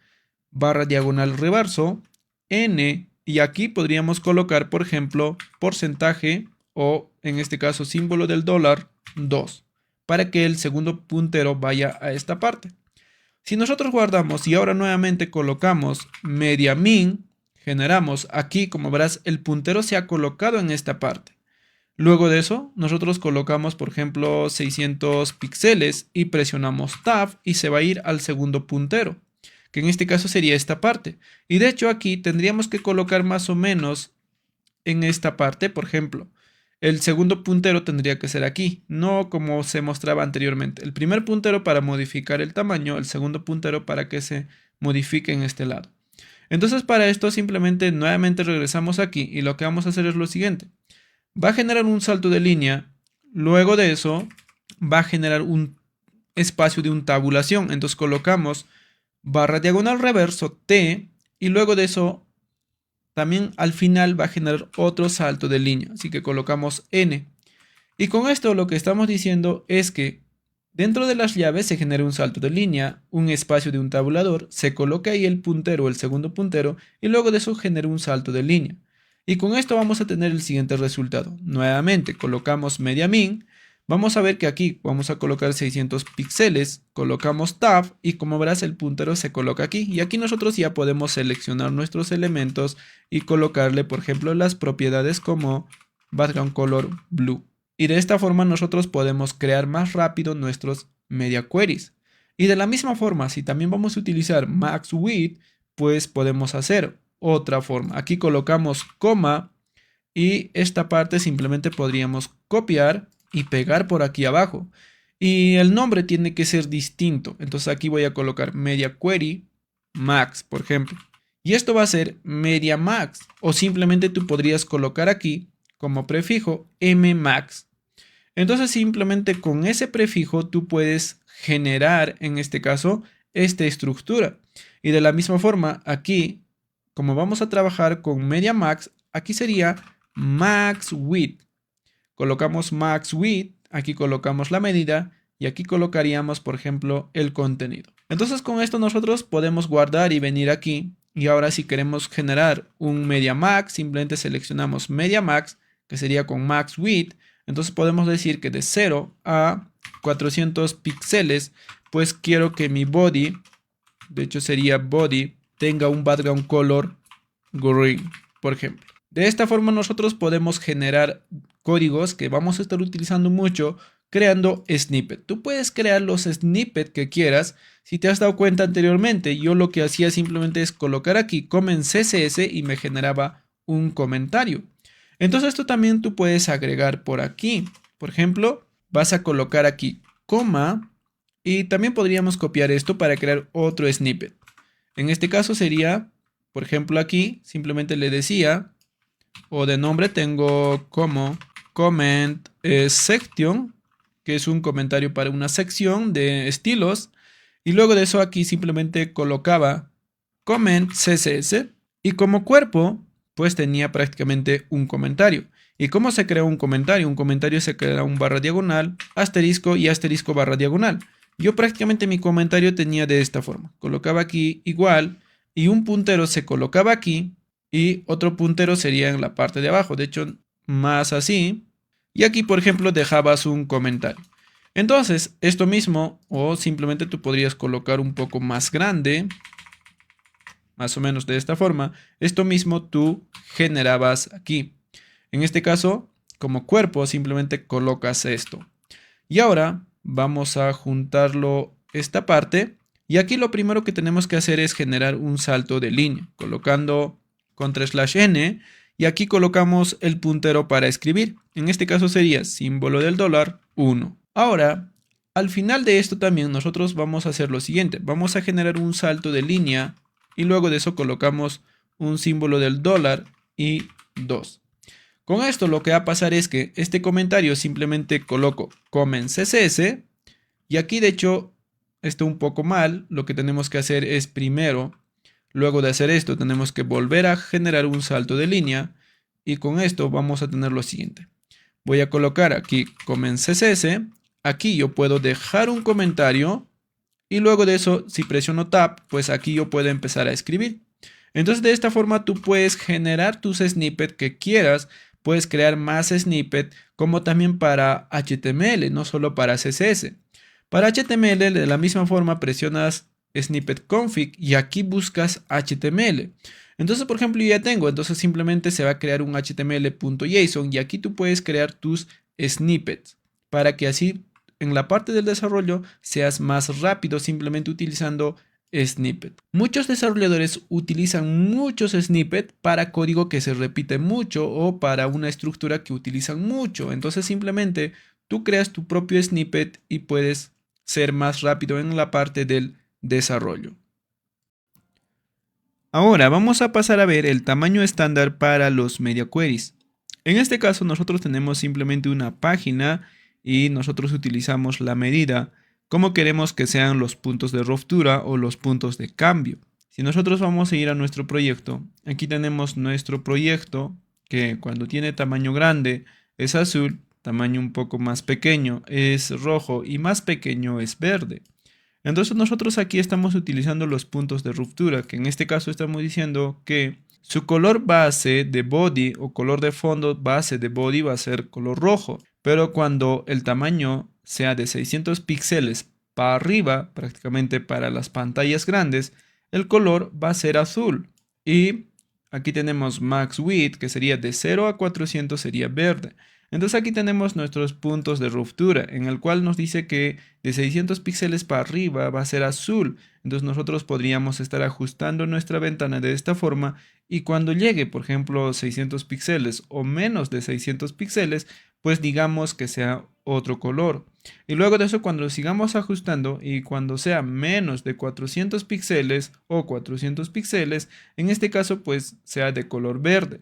barra diagonal reverso, n, y aquí podríamos colocar, por ejemplo, porcentaje o en este caso símbolo del dólar 2 para que el segundo puntero vaya a esta parte. Si nosotros guardamos y ahora nuevamente colocamos media min, generamos aquí, como verás, el puntero se ha colocado en esta parte. Luego de eso, nosotros colocamos, por ejemplo, 600 píxeles y presionamos Tab y se va a ir al segundo puntero, que en este caso sería esta parte. Y de hecho aquí tendríamos que colocar más o menos en esta parte, por ejemplo, el segundo puntero tendría que ser aquí, no como se mostraba anteriormente. El primer puntero para modificar el tamaño, el segundo puntero para que se modifique en este lado. Entonces para esto simplemente nuevamente regresamos aquí y lo que vamos a hacer es lo siguiente. Va a generar un salto de línea, luego de eso va a generar un espacio de un tabulación. Entonces colocamos barra diagonal reverso T y luego de eso también al final va a generar otro salto de línea, así que colocamos N. Y con esto lo que estamos diciendo es que dentro de las llaves se genera un salto de línea, un espacio de un tabulador, se coloca ahí el puntero o el segundo puntero y luego de eso genera un salto de línea. Y con esto vamos a tener el siguiente resultado. Nuevamente colocamos media min. Vamos a ver que aquí vamos a colocar 600 píxeles, colocamos Tab y como verás el puntero se coloca aquí. Y aquí nosotros ya podemos seleccionar nuestros elementos y colocarle, por ejemplo, las propiedades como background color blue. Y de esta forma nosotros podemos crear más rápido nuestros media queries. Y de la misma forma, si también vamos a utilizar max width, pues podemos hacer otra forma. Aquí colocamos coma y esta parte simplemente podríamos copiar y pegar por aquí abajo. Y el nombre tiene que ser distinto. Entonces aquí voy a colocar media query max, por ejemplo. Y esto va a ser media max. O simplemente tú podrías colocar aquí como prefijo mmax. Entonces simplemente con ese prefijo tú puedes generar en este caso esta estructura. Y de la misma forma aquí, como vamos a trabajar con media max, aquí sería max width. Colocamos max width, aquí colocamos la medida y aquí colocaríamos, por ejemplo, el contenido. Entonces con esto nosotros podemos guardar y venir aquí. Y ahora si queremos generar un media max, simplemente seleccionamos media max, que sería con max width. Entonces podemos decir que de 0 a 400 píxeles, pues quiero que mi body, de hecho sería body, tenga un background color green, por ejemplo. De esta forma nosotros podemos generar códigos que vamos a estar utilizando mucho creando snippet. Tú puedes crear los snippets que quieras. Si te has dado cuenta anteriormente, yo lo que hacía simplemente es colocar aquí comment CSS y me generaba un comentario. Entonces esto también tú puedes agregar por aquí. Por ejemplo, vas a colocar aquí coma y también podríamos copiar esto para crear otro snippet. En este caso sería, por ejemplo aquí, simplemente le decía, o de nombre tengo como comment section, que es un comentario para una sección de estilos. Y luego de eso aquí simplemente colocaba comment CSS y como cuerpo pues tenía prácticamente un comentario. ¿Y cómo se crea un comentario? Un comentario se crea un barra diagonal, asterisco y asterisco barra diagonal. Yo prácticamente mi comentario tenía de esta forma. Colocaba aquí igual y un puntero se colocaba aquí y otro puntero sería en la parte de abajo. De hecho, más así. Y aquí, por ejemplo, dejabas un comentario. Entonces, esto mismo, o simplemente tú podrías colocar un poco más grande, más o menos de esta forma. Esto mismo tú generabas aquí. En este caso, como cuerpo, simplemente colocas esto. Y ahora vamos a juntarlo esta parte. Y aquí lo primero que tenemos que hacer es generar un salto de línea, colocando /n. y aquí colocamos el puntero para escribir. En este caso sería símbolo del dólar 1. Ahora, al final de esto también nosotros vamos a hacer lo siguiente. Vamos a generar un salto de línea y luego de eso colocamos un símbolo del dólar y 2. Con esto lo que va a pasar es que este comentario simplemente coloco comment CSS y aquí de hecho está un poco mal. Lo que tenemos que hacer es primero, luego de hacer esto tenemos que volver a generar un salto de línea y con esto vamos a tener lo siguiente. Voy a colocar aquí comment CSS, aquí yo puedo dejar un comentario y luego de eso si presiono Tab pues aquí yo puedo empezar a escribir. Entonces de esta forma tú puedes generar tus snippets que quieras. Puedes crear más snippets como también para HTML, no solo para CSS. Para HTML de la misma forma presionas snippet config y aquí buscas HTML. Entonces por ejemplo yo ya tengo, entonces simplemente se va a crear un html.json y aquí tú puedes crear tus snippets para que así en la parte del desarrollo seas más rápido simplemente utilizando snippet. Muchos desarrolladores utilizan muchos snippets para código que se repite mucho o para una estructura que utilizan mucho. Entonces simplemente tú creas tu propio snippet y puedes ser más rápido en la parte del desarrollo. Ahora vamos a pasar a ver el tamaño estándar para los media queries. En este caso nosotros tenemos simplemente una página y nosotros utilizamos la medida como queremos que sean los puntos de ruptura o los puntos de cambio. Si nosotros vamos a ir a nuestro proyecto, aquí tenemos nuestro proyecto que cuando tiene tamaño grande es azul, tamaño un poco más pequeño es rojo y más pequeño es verde. Entonces nosotros aquí estamos utilizando los puntos de ruptura, que en este caso estamos diciendo que su color base de body o color de fondo base de body va a ser color rojo. Pero cuando el tamaño sea de 600 píxeles para arriba, prácticamente para las pantallas grandes, el color va a ser azul. Y aquí tenemos max width, que sería de 0 a 400 sería verde. Entonces aquí tenemos nuestros puntos de ruptura, en el cual nos dice que de 600 píxeles para arriba va a ser azul. Entonces nosotros podríamos estar ajustando nuestra ventana de esta forma y cuando llegue, por ejemplo, 600 píxeles o menos de 600 píxeles, pues digamos que sea otro color. Y luego de eso, cuando sigamos ajustando y cuando sea menos de 400 píxeles o 400 píxeles, en este caso pues sea de color verde.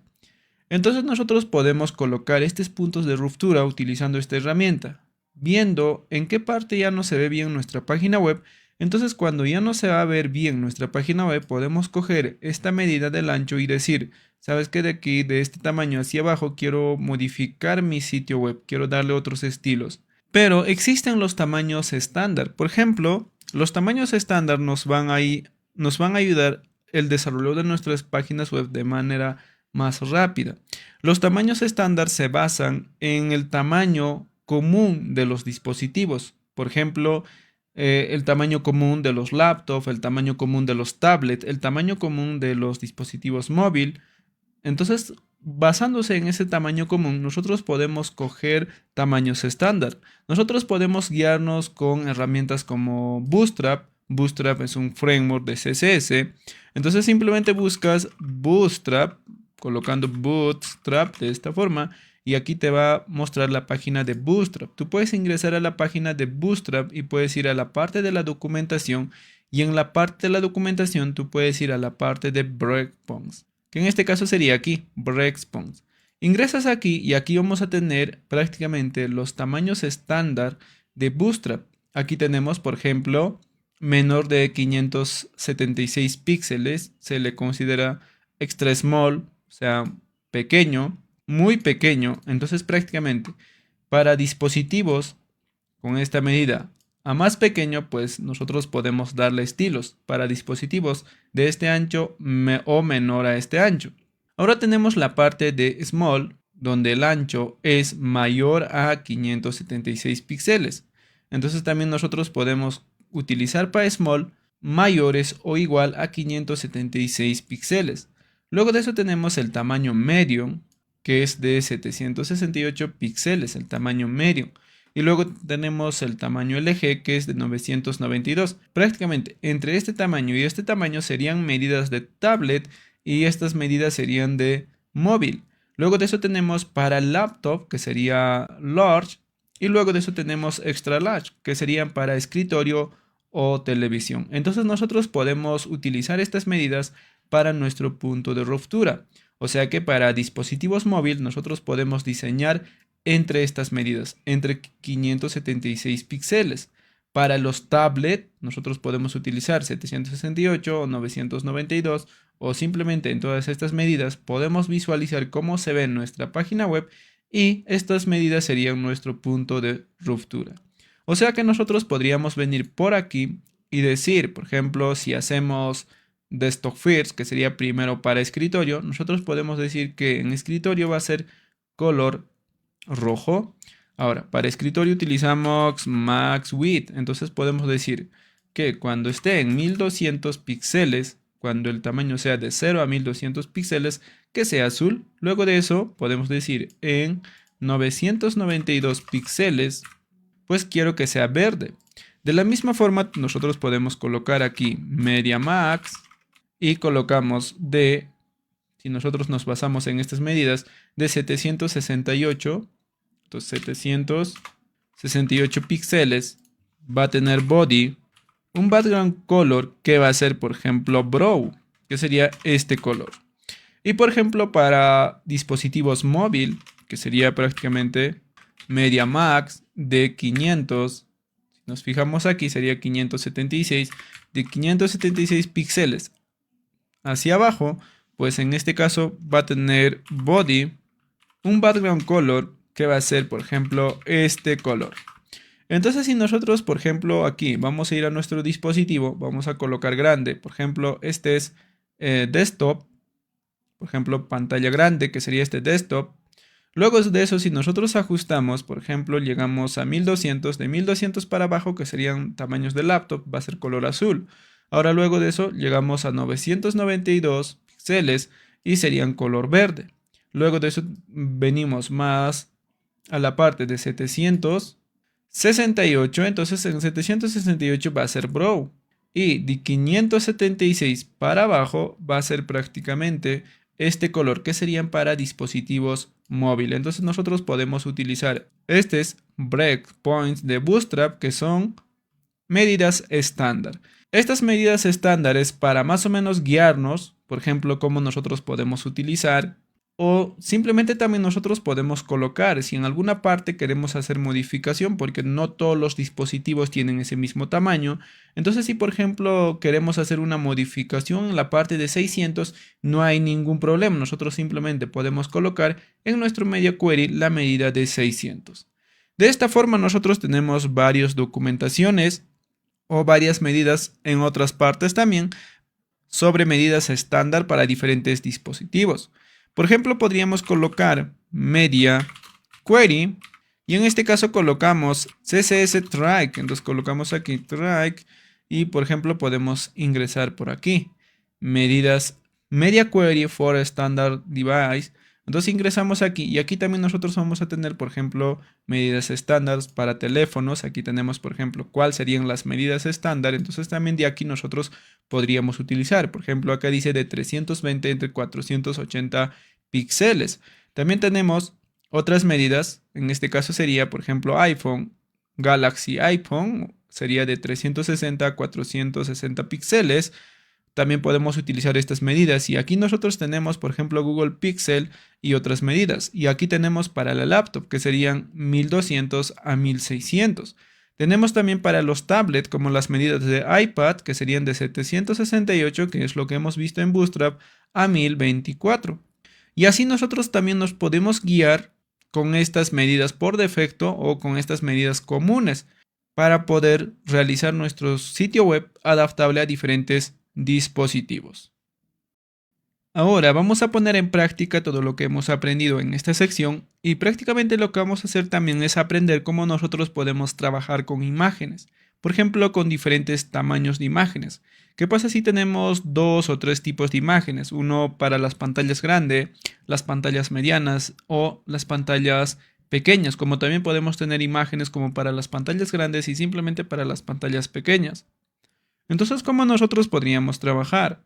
Entonces nosotros podemos colocar estos puntos de ruptura utilizando esta herramienta. Viendo en qué parte ya no se ve bien nuestra página web, entonces cuando ya no se va a ver bien nuestra página web, podemos coger esta medida del ancho y decir, sabes que de aquí, de este tamaño hacia abajo, quiero modificar mi sitio web, quiero darle otros estilos. Pero existen los tamaños estándar. Por ejemplo, los tamaños estándar nos van a ayudar el desarrollo de nuestras páginas web de manera más rápida. Los tamaños estándar se basan en el tamaño común de los dispositivos. Por ejemplo, el tamaño común de los laptops, el tamaño común de los tablets, el tamaño común de los dispositivos móviles. Entonces, basándose en ese tamaño común, nosotros podemos coger tamaños estándar. Nosotros podemos guiarnos con herramientas como Bootstrap. Bootstrap es un framework de CSS. Entonces simplemente buscas Bootstrap, colocando Bootstrap de esta forma y aquí te va a mostrar la página de Bootstrap. Tú puedes ingresar a la página de Bootstrap y puedes ir a la parte de la documentación y en la parte de la documentación tú puedes ir a la parte de breakpoints, que en este caso sería aquí, breakpoints. Ingresas aquí y aquí vamos a tener prácticamente los tamaños estándar de Bootstrap. Aquí tenemos, por ejemplo, menor de 576 píxeles, se le considera extra small, o sea, pequeño, muy pequeño. Entonces prácticamente para dispositivos con esta medida a más pequeño, pues nosotros podemos darle estilos para dispositivos de este ancho o menor a este ancho. Ahora tenemos la parte de small, donde el ancho es mayor a 576 píxeles. Entonces también nosotros podemos utilizar para small mayores o igual a 576 píxeles. Luego de eso tenemos el tamaño medium, que es de 768 píxeles, el tamaño medium. Y luego tenemos el tamaño LG, que es de 992. Prácticamente entre este tamaño y este tamaño serían medidas de tablet y estas medidas serían de móvil. Luego de eso tenemos para laptop, que sería large. Y luego de eso tenemos extra large, que serían para escritorio o televisión. Entonces nosotros podemos utilizar estas medidas para nuestro punto de ruptura. O sea que para dispositivos móviles nosotros podemos diseñar entre estas medidas, entre 576 píxeles. Para los tablets nosotros podemos utilizar 768 o 992 o simplemente en todas estas medidas podemos visualizar cómo se ve en nuestra página web y estas medidas serían nuestro punto de ruptura. O sea que nosotros podríamos venir por aquí y decir, por ejemplo, si hacemos desktop first, que sería primero para escritorio, nosotros podemos decir que en escritorio va a ser color rojo. Ahora, para escritorio utilizamos max width, entonces podemos decir que cuando esté en 1200 píxeles, cuando el tamaño sea de 0 a 1200 píxeles, que sea azul. Luego de eso podemos decir en 992 píxeles, pues quiero que sea verde. De la misma forma nosotros podemos colocar aquí media max y colocamos si nosotros nos basamos en estas medidas, de 768, entonces 768 píxeles, va a tener body, un background color que va a ser, por ejemplo, brown, que sería este color. Y por ejemplo, para dispositivos móvil, que sería prácticamente media max de 500, si nos fijamos aquí sería 576, de 576 píxeles hacia abajo, pues en este caso va a tener body, un background color que va a ser, por ejemplo, este color. Entonces, si nosotros, por ejemplo, aquí vamos a ir a nuestro dispositivo, vamos a colocar grande, por ejemplo, este es desktop, por ejemplo, pantalla grande, que sería este desktop. Luego de eso, si nosotros ajustamos, por ejemplo, llegamos a 1200, de 1200 para abajo, que serían tamaños de laptop, va a ser color azul. Ahora luego de eso, llegamos a 992 píxeles y serían color verde. Luego de eso, venimos más a la parte de 768, entonces en 768 va a ser brown. Y de 576 para abajo va a ser prácticamente este color que serían para dispositivos móviles. Entonces nosotros podemos utilizar estos breakpoints de Bootstrap que son medidas estándar. Estas medidas estándares para más o menos guiarnos, por ejemplo, cómo nosotros podemos utilizar o simplemente también nosotros podemos colocar si en alguna parte queremos hacer modificación porque no todos los dispositivos tienen ese mismo tamaño. Entonces si por ejemplo queremos hacer una modificación en la parte de 600 no hay ningún problema. Nosotros simplemente podemos colocar en nuestro media query la medida de 600. De esta forma nosotros tenemos varias documentaciones o varias medidas en otras partes también sobre medidas estándar para diferentes dispositivos. Por ejemplo, podríamos colocar media query y en este caso colocamos CSS track. Entonces colocamos aquí track y por ejemplo podemos ingresar por aquí medidas media query for standard device. Entonces ingresamos aquí y aquí también nosotros vamos a tener por ejemplo medidas estándar para teléfonos. Aquí tenemos por ejemplo cuáles serían las medidas estándar. Entonces también de aquí nosotros podríamos utilizar. Por ejemplo acá dice de 320 entre 480 píxeles. También tenemos otras medidas. En este caso sería por ejemplo iPhone, Galaxy iPhone sería de 360 a 460 píxeles. También podemos utilizar estas medidas y aquí nosotros tenemos por ejemplo Google Pixel y otras medidas y aquí tenemos para la laptop que serían 1200 a 1600. Tenemos también para los tablets como las medidas de iPad que serían de 768 que es lo que hemos visto en Bootstrap a 1024 y así nosotros también nos podemos guiar con estas medidas por defecto o con estas medidas comunes para poder realizar nuestro sitio web adaptable a diferentes dispositivos. Ahora vamos a poner en práctica todo lo que hemos aprendido en esta sección y prácticamente lo que vamos a hacer también es aprender cómo nosotros podemos trabajar con imágenes, por ejemplo con diferentes tamaños de imágenes. ¿Qué pasa si tenemos dos o tres tipos de imágenes? Uno para las pantallas grandes, las pantallas medianas o las pantallas pequeñas, como también podemos tener imágenes como para las pantallas grandes y simplemente para las pantallas pequeñas. Entonces, ¿cómo nosotros podríamos trabajar?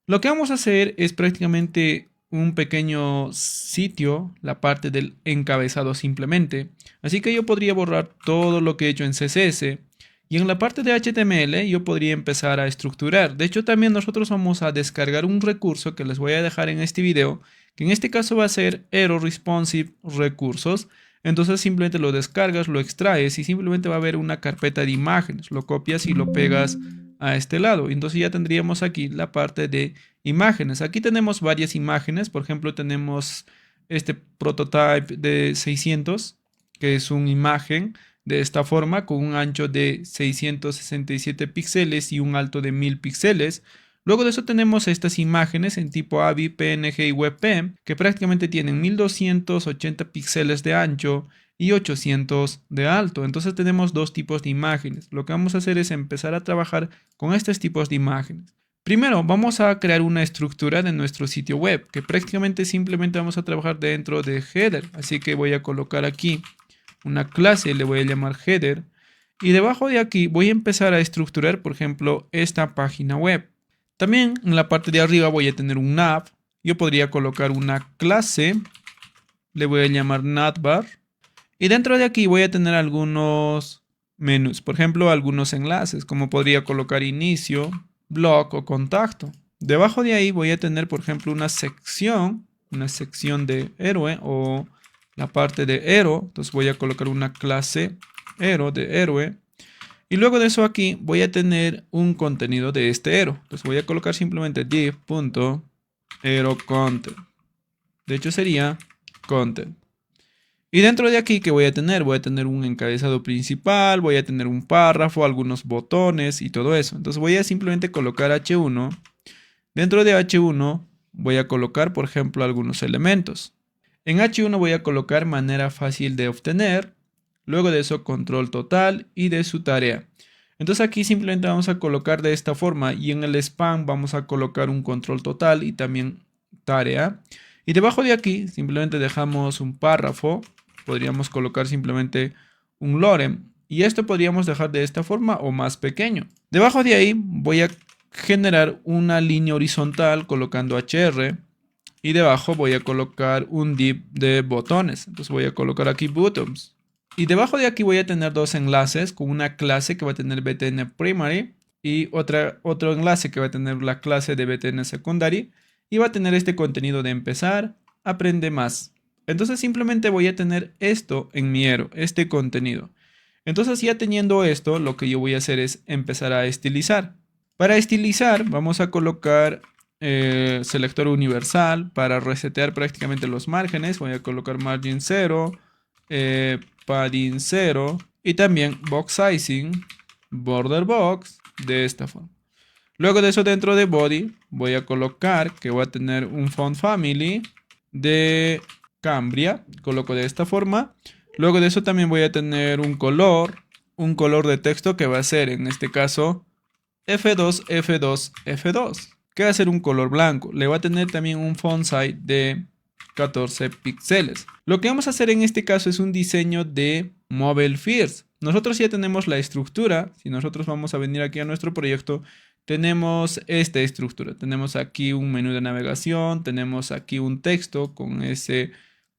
Lo que vamos a hacer es prácticamente un pequeño sitio, la parte del encabezado simplemente. Así que yo podría borrar todo lo que he hecho en CSS. Y en la parte de HTML yo podría empezar a estructurar. De hecho, también nosotros vamos a descargar un recurso que les voy a dejar en este video, que en este caso va a ser Hero Responsive Recursos. Entonces simplemente lo descargas, lo extraes y simplemente va a haber una carpeta de imágenes. Lo copias y lo pegas a este lado. Entonces ya tendríamos aquí la parte de imágenes. Aquí tenemos varias imágenes. Por ejemplo, tenemos este prototype de 600, que es una imagen de esta forma con un ancho de 667 píxeles y un alto de 1000 píxeles. Luego de eso tenemos estas imágenes en tipo AVI, PNG y WebP que prácticamente tienen 1280 píxeles de ancho y 800 de alto. Entonces tenemos dos tipos de imágenes. Lo que vamos a hacer es empezar a trabajar con estos tipos de imágenes. Primero vamos a crear una estructura de nuestro sitio web que prácticamente simplemente vamos a trabajar dentro de header. Así que voy a colocar aquí una clase, le voy a llamar header. Y debajo de aquí voy a empezar a estructurar, por ejemplo, esta página web. También en la parte de arriba voy a tener un nav. Yo podría colocar una clase, le voy a llamar navbar. Y dentro de aquí voy a tener algunos menús, por ejemplo, algunos enlaces, como podría colocar inicio, blog o contacto. Debajo de ahí voy a tener, por ejemplo, una sección de héroe o la parte de hero. Entonces voy a colocar una clase hero de héroe. Y luego de eso aquí voy a tener un contenido de este hero. Entonces voy a colocar simplemente div.heroContent. De hecho sería content. Y dentro de aquí, ¿qué voy a tener? Voy a tener un encabezado principal, voy a tener un párrafo, algunos botones y todo eso. Entonces voy a simplemente colocar H1. Dentro de H1 voy a colocar, por ejemplo, algunos elementos. En H1 voy a colocar manera fácil de obtener. Luego de eso, control total y de su tarea. Entonces aquí simplemente vamos a colocar de esta forma y en el span vamos a colocar un control total y también tarea. Y debajo de aquí simplemente dejamos un párrafo. Podríamos colocar simplemente un lorem. Y esto podríamos dejar de esta forma o más pequeño. Debajo de ahí voy a generar una línea horizontal colocando HR. Y debajo voy a colocar un div de botones. Entonces voy a colocar aquí buttons. Y debajo de aquí voy a tener dos enlaces con una clase que va a tener BTN Primary y otro enlace que va a tener la clase de BTN Secondary y va a tener este contenido de empezar, aprende más. Entonces simplemente voy a tener esto en mi hero, este contenido. Entonces ya teniendo esto, lo que yo voy a hacer es empezar a estilizar. Para estilizar vamos a colocar selector universal para resetear prácticamente los márgenes. Voy a colocar margin 0. Padding 0 y también box sizing, border box de esta forma. Luego de eso dentro de body voy a colocar que voy a tener un font family de Cambria, coloco de esta forma. Luego de eso también voy a tener un color de texto que va a ser en este caso F2, F2, F2, que va a ser un color blanco. Le va a tener también un font size de 14 píxeles. Lo que vamos a hacer en este caso es un diseño de Mobile First. Nosotros ya tenemos la estructura. Si nosotros vamos a venir aquí a nuestro proyecto, tenemos esta estructura. Tenemos aquí un menú de navegación, tenemos aquí un texto con ese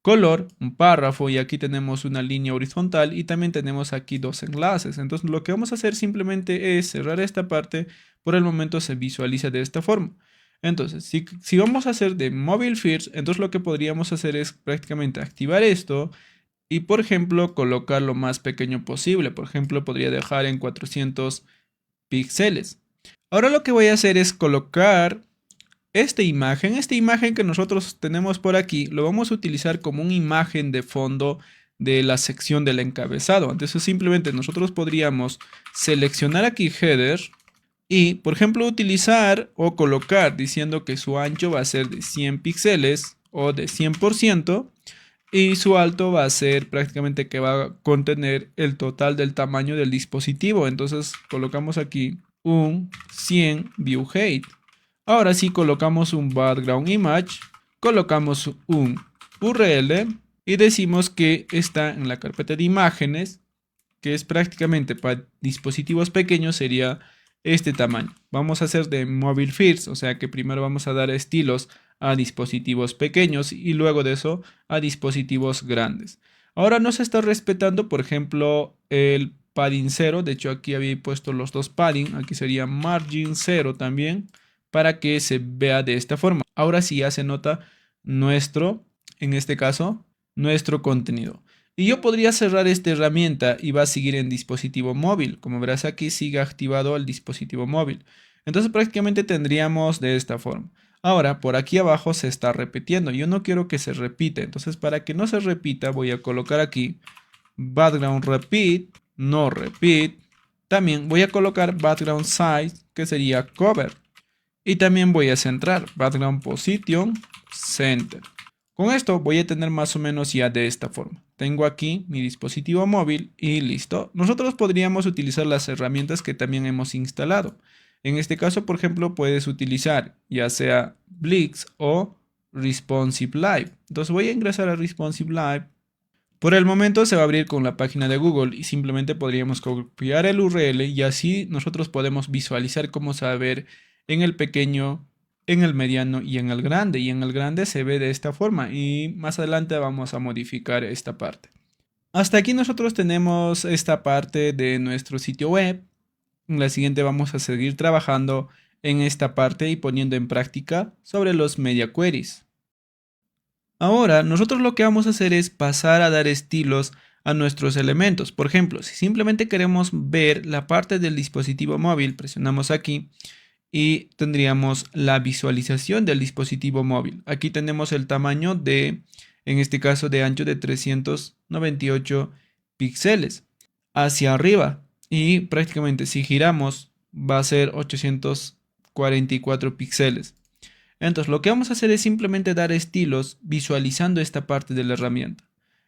color, un párrafo y aquí tenemos una línea horizontal y también tenemos aquí dos enlaces. Entonces lo que vamos a hacer simplemente es cerrar esta parte. Por el momento se visualiza de esta forma. Entonces, si vamos a hacer de Mobile First, entonces lo que podríamos hacer es prácticamente activar esto y, por ejemplo, colocar lo más pequeño posible. Por ejemplo, podría dejar en 400 píxeles. Ahora lo que voy a hacer es colocar esta imagen que nosotros tenemos por aquí, lo vamos a utilizar como una imagen de fondo de la sección del encabezado. Entonces, simplemente nosotros podríamos seleccionar aquí header. Y, por ejemplo, utilizar o colocar diciendo que su ancho va a ser de 100 píxeles o de 100% y su alto va a ser prácticamente que va a contener el total del tamaño del dispositivo. Entonces colocamos aquí un 100 view height. Ahora sí colocamos un background image, colocamos un URL y decimos que está en la carpeta de imágenes, que es prácticamente para dispositivos pequeños sería este tamaño. Vamos a hacer de Mobile First, o sea que primero vamos a dar estilos a dispositivos pequeños y luego de eso a dispositivos grandes. Ahora no se está respetando, por ejemplo, el padding 0. De hecho, aquí había puesto los dos padding. Aquí sería margin 0 también para que se vea de esta forma. Ahora sí ya se nota nuestro, en este caso, nuestro contenido. Y yo podría cerrar esta herramienta y va a seguir en dispositivo móvil. Como verás aquí sigue activado el dispositivo móvil. Entonces prácticamente tendríamos de esta forma. Ahora por aquí abajo se está repitiendo. Yo no quiero que se repita. Entonces para que no se repita voy a colocar aquí background repeat, no repeat. También voy a colocar background size, que sería cover. Y también voy a centrar background position, center. Con esto voy a tener más o menos ya de esta forma. Tengo aquí mi dispositivo móvil y listo. Nosotros podríamos utilizar las herramientas que también hemos instalado. En este caso, por ejemplo, puedes utilizar ya sea Blix o Responsive Live. Entonces voy a ingresar a Responsive Live. Por el momento se va a abrir con la página de Google y simplemente podríamos copiar el URL y así nosotros podemos visualizar cómo se va a ver en el pequeño, en el mediano y en el grande. Y en el grande se ve de esta forma y más adelante vamos a modificar esta parte. Hasta aquí nosotros tenemos esta parte de nuestro sitio web. En la siguiente vamos a seguir trabajando en esta parte y poniendo en práctica sobre los media queries. Ahora nosotros lo que vamos a hacer es pasar a dar estilos a nuestros elementos. Por ejemplo, si simplemente queremos ver la parte del dispositivo móvil, presionamos aquí y tendríamos la visualización del dispositivo móvil. Aquí tenemos el tamaño de, en este caso de ancho de 398 píxeles hacia arriba. Y prácticamente si giramos va a ser 844 píxeles. Entonces lo que vamos a hacer es simplemente dar estilos visualizando esta parte de la herramienta.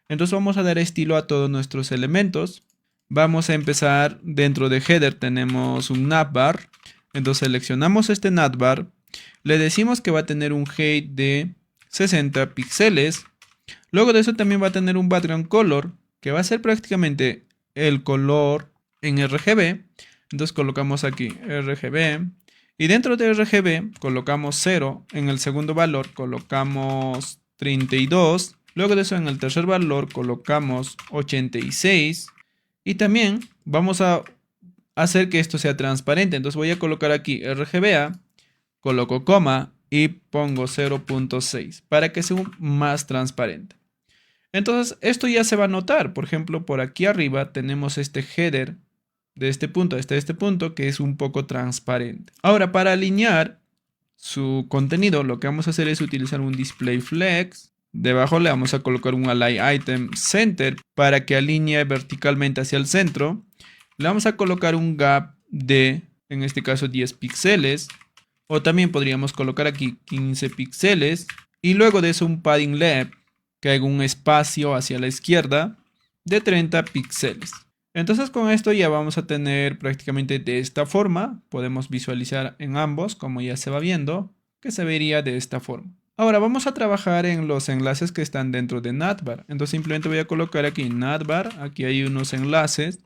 Entonces vamos a dar estilo a todos nuestros elementos. Vamos a empezar dentro de header tenemos un navbar. Entonces seleccionamos este navbar. Le decimos que va a tener un height de 60 píxeles. Luego de eso también va a tener un background color que va a ser prácticamente el color en RGB. Entonces colocamos aquí RGB. Y dentro de RGB colocamos 0, en el segundo valor colocamos 32, luego de eso en el tercer valor colocamos 86 y también vamos a hacer que esto sea transparente. Entonces voy a colocar aquí RGBA, coloco coma y pongo 0.6 para que sea más transparente. Entonces esto ya se va a notar, por ejemplo por aquí arriba tenemos este header de este punto hasta este punto que es un poco transparente. Ahora para alinear su contenido lo que vamos a hacer es utilizar un display flex. Debajo le vamos a colocar un align item center para que alinee verticalmente hacia el centro. Le vamos a colocar un gap de, en este caso 10 píxeles. O también podríamos colocar aquí 15 píxeles. Y luego de eso un padding left que haga un espacio hacia la izquierda de 30 píxeles. Entonces con esto ya vamos a tener prácticamente de esta forma. Podemos visualizar en ambos, como ya se va viendo, que se vería de esta forma. Ahora vamos a trabajar en los enlaces que están dentro de navbar. Entonces simplemente voy a colocar aquí navbar. Aquí hay unos enlaces.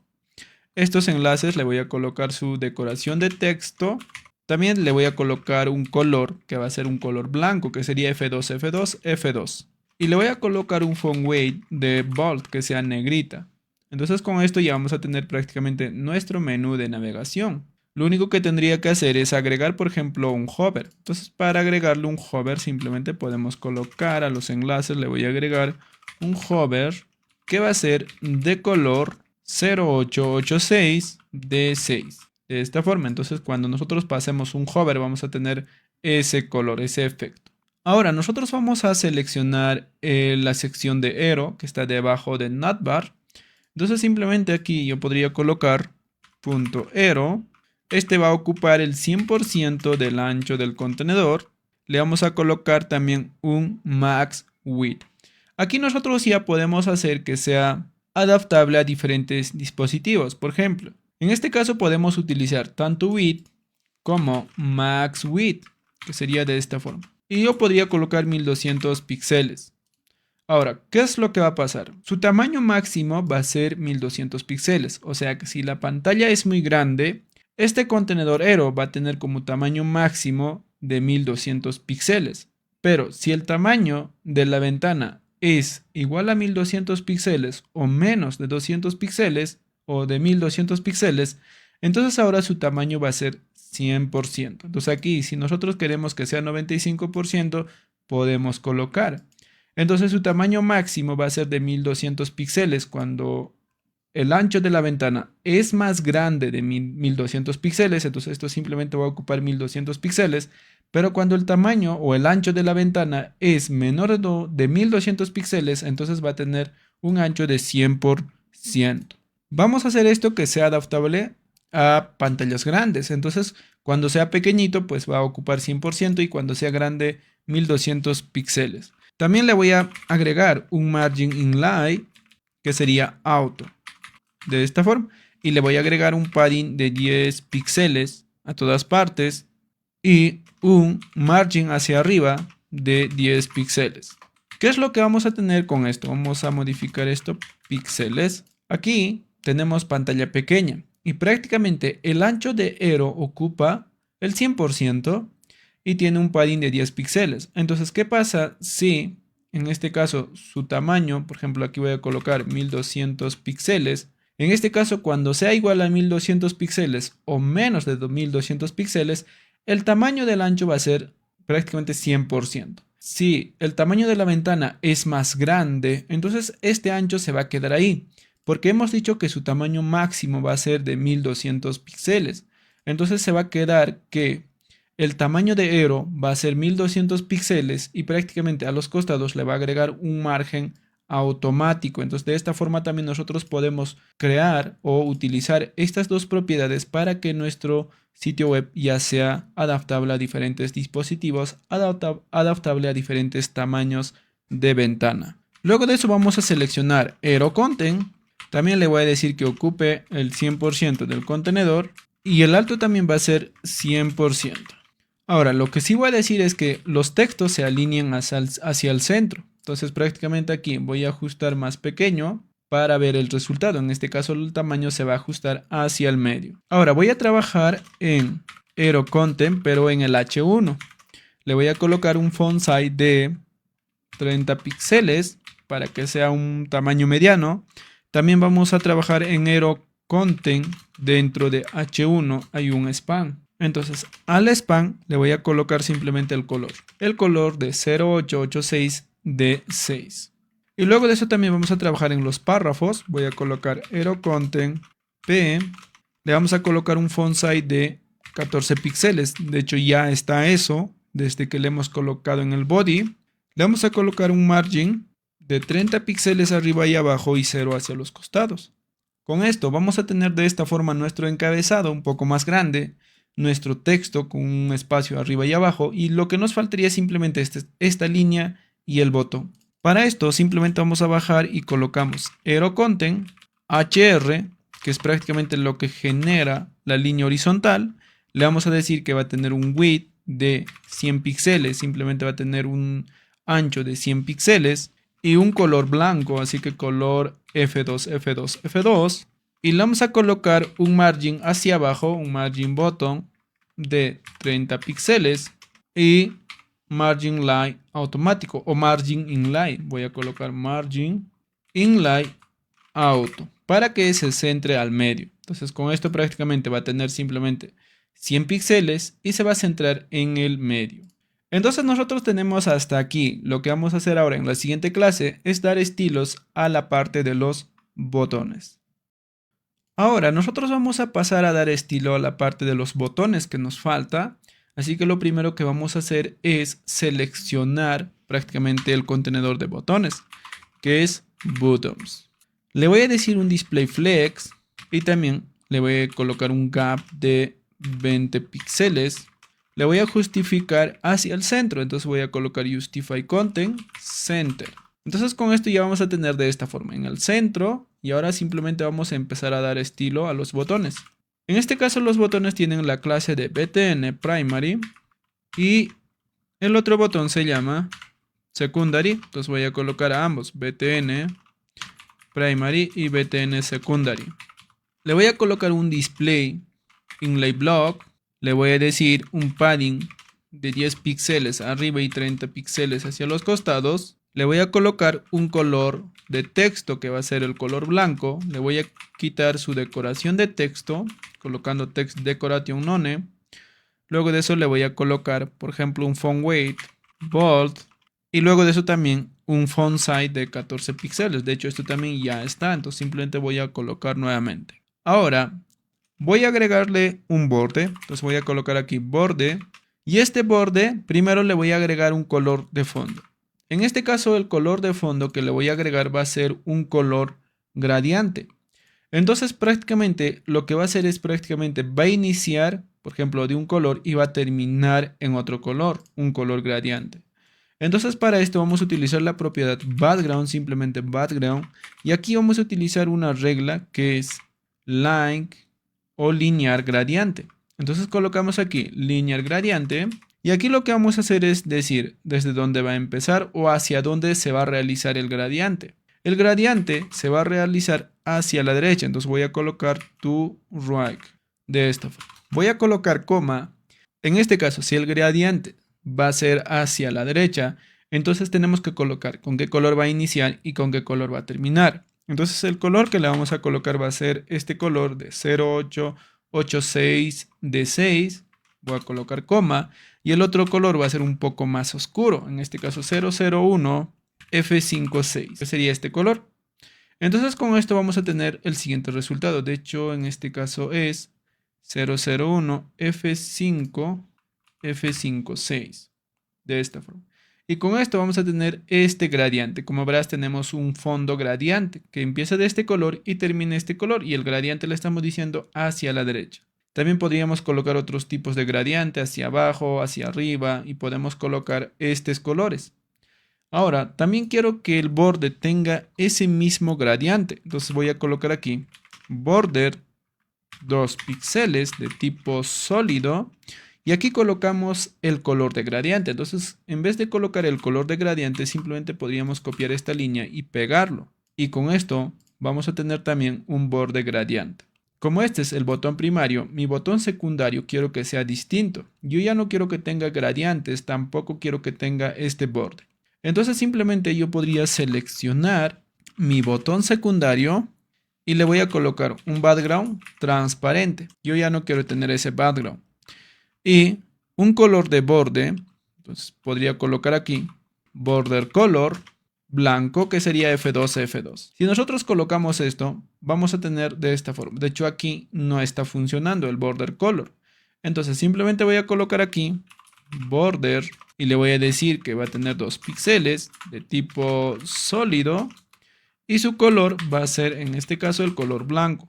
Estos enlaces le voy a colocar su decoración de texto. También le voy a colocar un color, que va a ser un color blanco, que sería F2, F2, F2. Y le voy a colocar un font weight de bold, que sea negrita. Entonces con esto ya vamos a tener prácticamente nuestro menú de navegación. Lo único que tendría que hacer es agregar, por ejemplo, un hover. Entonces para agregarle un hover simplemente podemos colocar a los enlaces, le voy a agregar un hover que va a ser de color 0886 D6. De esta forma, entonces cuando nosotros pasemos un hover vamos a tener ese color, ese efecto. Ahora nosotros vamos a seleccionar la sección de arrow que está debajo de navbar. Entonces simplemente aquí yo podría colocar .arrow. Este va a ocupar el 100% del ancho del contenedor. Le vamos a colocar también un max width. Aquí nosotros ya podemos hacer que sea adaptable a diferentes dispositivos. Por ejemplo, en este caso podemos utilizar tanto width como max width, que sería de esta forma. Y yo podría colocar 1200 píxeles. Ahora, ¿qué es lo que va a pasar? Su tamaño máximo va a ser 1200 píxeles, o sea que si la pantalla es muy grande, este contenedor arrow va a tener como tamaño máximo de 1200 píxeles. Pero si el tamaño de la ventana es igual a 1200 píxeles o menos de 200 píxeles o de 1200 píxeles, entonces ahora su tamaño va a ser 100%. Entonces aquí, si nosotros queremos que sea 95%, podemos colocar. Entonces su tamaño máximo va a ser de 1200 píxeles cuando el ancho de la ventana es más grande de 1200 píxeles, entonces esto simplemente va a ocupar 1200 píxeles, pero cuando el tamaño o el ancho de la ventana es menor de 1200 píxeles, entonces va a tener un ancho de 100%. Vamos a hacer esto que sea adaptable a pantallas grandes, entonces cuando sea pequeñito pues va a ocupar 100% y cuando sea grande 1200 píxeles. También le voy a agregar un margin inline que sería auto de esta forma y le voy a agregar un padding de 10 píxeles a todas partes y un margin hacia arriba de 10 píxeles. ¿Qué es lo que vamos a tener con esto? Vamos a modificar esto, píxeles. Aquí tenemos pantalla pequeña y prácticamente el ancho de Aero ocupa el 100% y tiene un padding de 10 píxeles. Entonces, ¿qué pasa si en este caso su tamaño, por ejemplo, aquí voy a colocar 1200 píxeles? En este caso, cuando sea igual a 1200 píxeles o menos de 1200 píxeles, el tamaño del ancho va a ser prácticamente 100%. Si el tamaño de la ventana es más grande, entonces este ancho se va a quedar ahí, porque hemos dicho que su tamaño máximo va a ser de 1200 píxeles. Entonces se va a quedar que el tamaño de Aero va a ser 1200 píxeles y prácticamente a los costados le va a agregar un margen automático. Entonces de esta forma también nosotros podemos crear o utilizar estas dos propiedades para que nuestro sitio web ya sea adaptable a diferentes dispositivos, adaptable a diferentes tamaños de ventana. Luego de eso vamos a seleccionar Aero Content. También le voy a decir que ocupe el 100% del contenedor y el alto también va a ser 100%. Ahora, lo que sí voy a decir es que los textos se alineen hacia el centro. Entonces prácticamente aquí voy a ajustar más pequeño para ver el resultado. En este caso el tamaño se va a ajustar hacia el medio. Ahora voy a trabajar en Aero Content, pero en el H1. Le voy a colocar un font size de 30 píxeles para que sea un tamaño mediano. También vamos a trabajar en Aero Content. Dentro de H1 hay un span. Entonces al span le voy a colocar simplemente el color. El color de 0886 de 6. Y luego de eso también vamos a trabajar en los párrafos. Voy a colocar Aero Content P. Le vamos a colocar un font size de 14 píxeles. De hecho ya está eso desde que le hemos colocado en el body. Le vamos a colocar un margin de 30 píxeles arriba y abajo y 0 hacia los costados. Con esto vamos a tener de esta forma nuestro encabezado un poco más grande, nuestro texto con un espacio arriba y abajo y lo que nos faltaría es simplemente esta línea y el botón. Para esto simplemente vamos a bajar y colocamos Aero Content HR, que es prácticamente lo que genera la línea horizontal. Le vamos a decir que va a tener un width de 100 píxeles, simplemente va a tener un ancho de 100 píxeles y un color blanco, así que color F2, F2, F2. Y le vamos a colocar un margin hacia abajo, un margin bottom de 30 píxeles y margin line automático o margin inline. Voy a colocar margin inline auto para que se centre al medio. Entonces con esto prácticamente va a tener simplemente 100 píxeles y se va a centrar en el medio. Entonces nosotros tenemos hasta aquí. Lo que vamos a hacer ahora en la siguiente clase es dar estilos a la parte de los botones. Ahora nosotros vamos a pasar a dar estilo a la parte de los botones que nos falta. Así que lo primero que vamos a hacer es seleccionar prácticamente el contenedor de botones, que es Buttons. Le voy a decir un display flex y también le voy a colocar un gap de 20 píxeles. Le voy a justificar hacia el centro, entonces voy a colocar Justify Content Center. Entonces con esto ya vamos a tener de esta forma en el centro y ahora simplemente vamos a empezar a dar estilo a los botones. En este caso los botones tienen la clase de BTN Primary y el otro botón se llama Secondary. Entonces voy a colocar a ambos BTN Primary y BTN Secondary. Le voy a colocar un display inlay block. Le voy a decir un padding de 10 píxeles arriba y 30 píxeles hacia los costados, le voy a colocar un color de texto que va a ser el color blanco. Le voy a quitar su decoración de texto colocando text decoration none. Luego de eso le voy a colocar, por ejemplo, un font weight, bold, y luego de eso también un font size de 14 píxeles. De hecho, esto también ya está, entonces simplemente voy a colocar nuevamente. Ahora, voy a agregarle un borde, entonces voy a colocar aquí borde, y este borde, primero le voy a agregar un color de fondo. En este caso, el color de fondo que le voy a agregar va a ser un color gradiente. Entonces, prácticamente, lo que va a hacer es va a iniciar, por ejemplo, de un color y va a terminar en otro color, un color gradiente. Entonces, para esto vamos a utilizar la propiedad background, simplemente background, y aquí vamos a utilizar una regla que es line o linear gradiente. Entonces colocamos aquí linear gradiente y aquí lo que vamos a hacer es decir desde dónde va a empezar o hacia dónde se va a realizar el gradiente. El gradiente se va a realizar hacia la derecha, entonces voy a colocar to right de esta forma. Voy a colocar coma. En este caso, si el gradiente va a ser hacia la derecha, entonces tenemos que colocar con qué color va a iniciar y con qué color va a terminar. Entonces el color que le vamos a colocar va a ser este color de 0886 D6. Voy a colocar coma. Y el otro color va a ser un poco más oscuro. En este caso 001 F56. Que sería este color. Entonces con esto vamos a tener el siguiente resultado. De hecho en este caso es 001 F5 F56. De esta forma. Y con esto vamos a tener este gradiente. Como verás, tenemos un fondo gradiente que empieza de este color y termina este color. Y el gradiente le estamos diciendo hacia la derecha. También podríamos colocar otros tipos de gradiente hacia abajo, hacia arriba. Y podemos colocar estos colores. Ahora, también quiero que el borde tenga ese mismo gradiente. Entonces voy a colocar aquí border 2 píxeles de tipo sólido. Y aquí colocamos el color de gradiente. Entonces, en vez de colocar el color de gradiente, simplemente podríamos copiar esta línea y pegarlo. Y con esto vamos a tener también un borde gradiente. Como este es el botón primario, mi botón secundario quiero que sea distinto. Yo ya no quiero que tenga gradientes, tampoco quiero que tenga este borde. Entonces, simplemente yo podría seleccionar mi botón secundario y le voy a colocar un background transparente. Yo ya no quiero tener ese background. Y un color de borde, entonces podría colocar aquí border color blanco, que sería F2 F2. Si nosotros colocamos esto, vamos a tener de esta forma. De hecho aquí no está funcionando el border color. Entonces simplemente voy a colocar aquí border y le voy a decir que va a tener 2 píxeles de tipo sólido y su color va a ser en este caso el color blanco.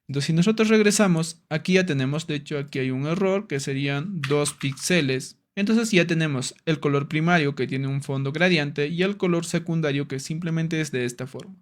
Entonces, si nosotros regresamos, aquí ya tenemos, de hecho, aquí hay un error que serían 2 píxeles. Entonces ya tenemos el color primario que tiene un fondo gradiente y el color secundario que simplemente es de esta forma.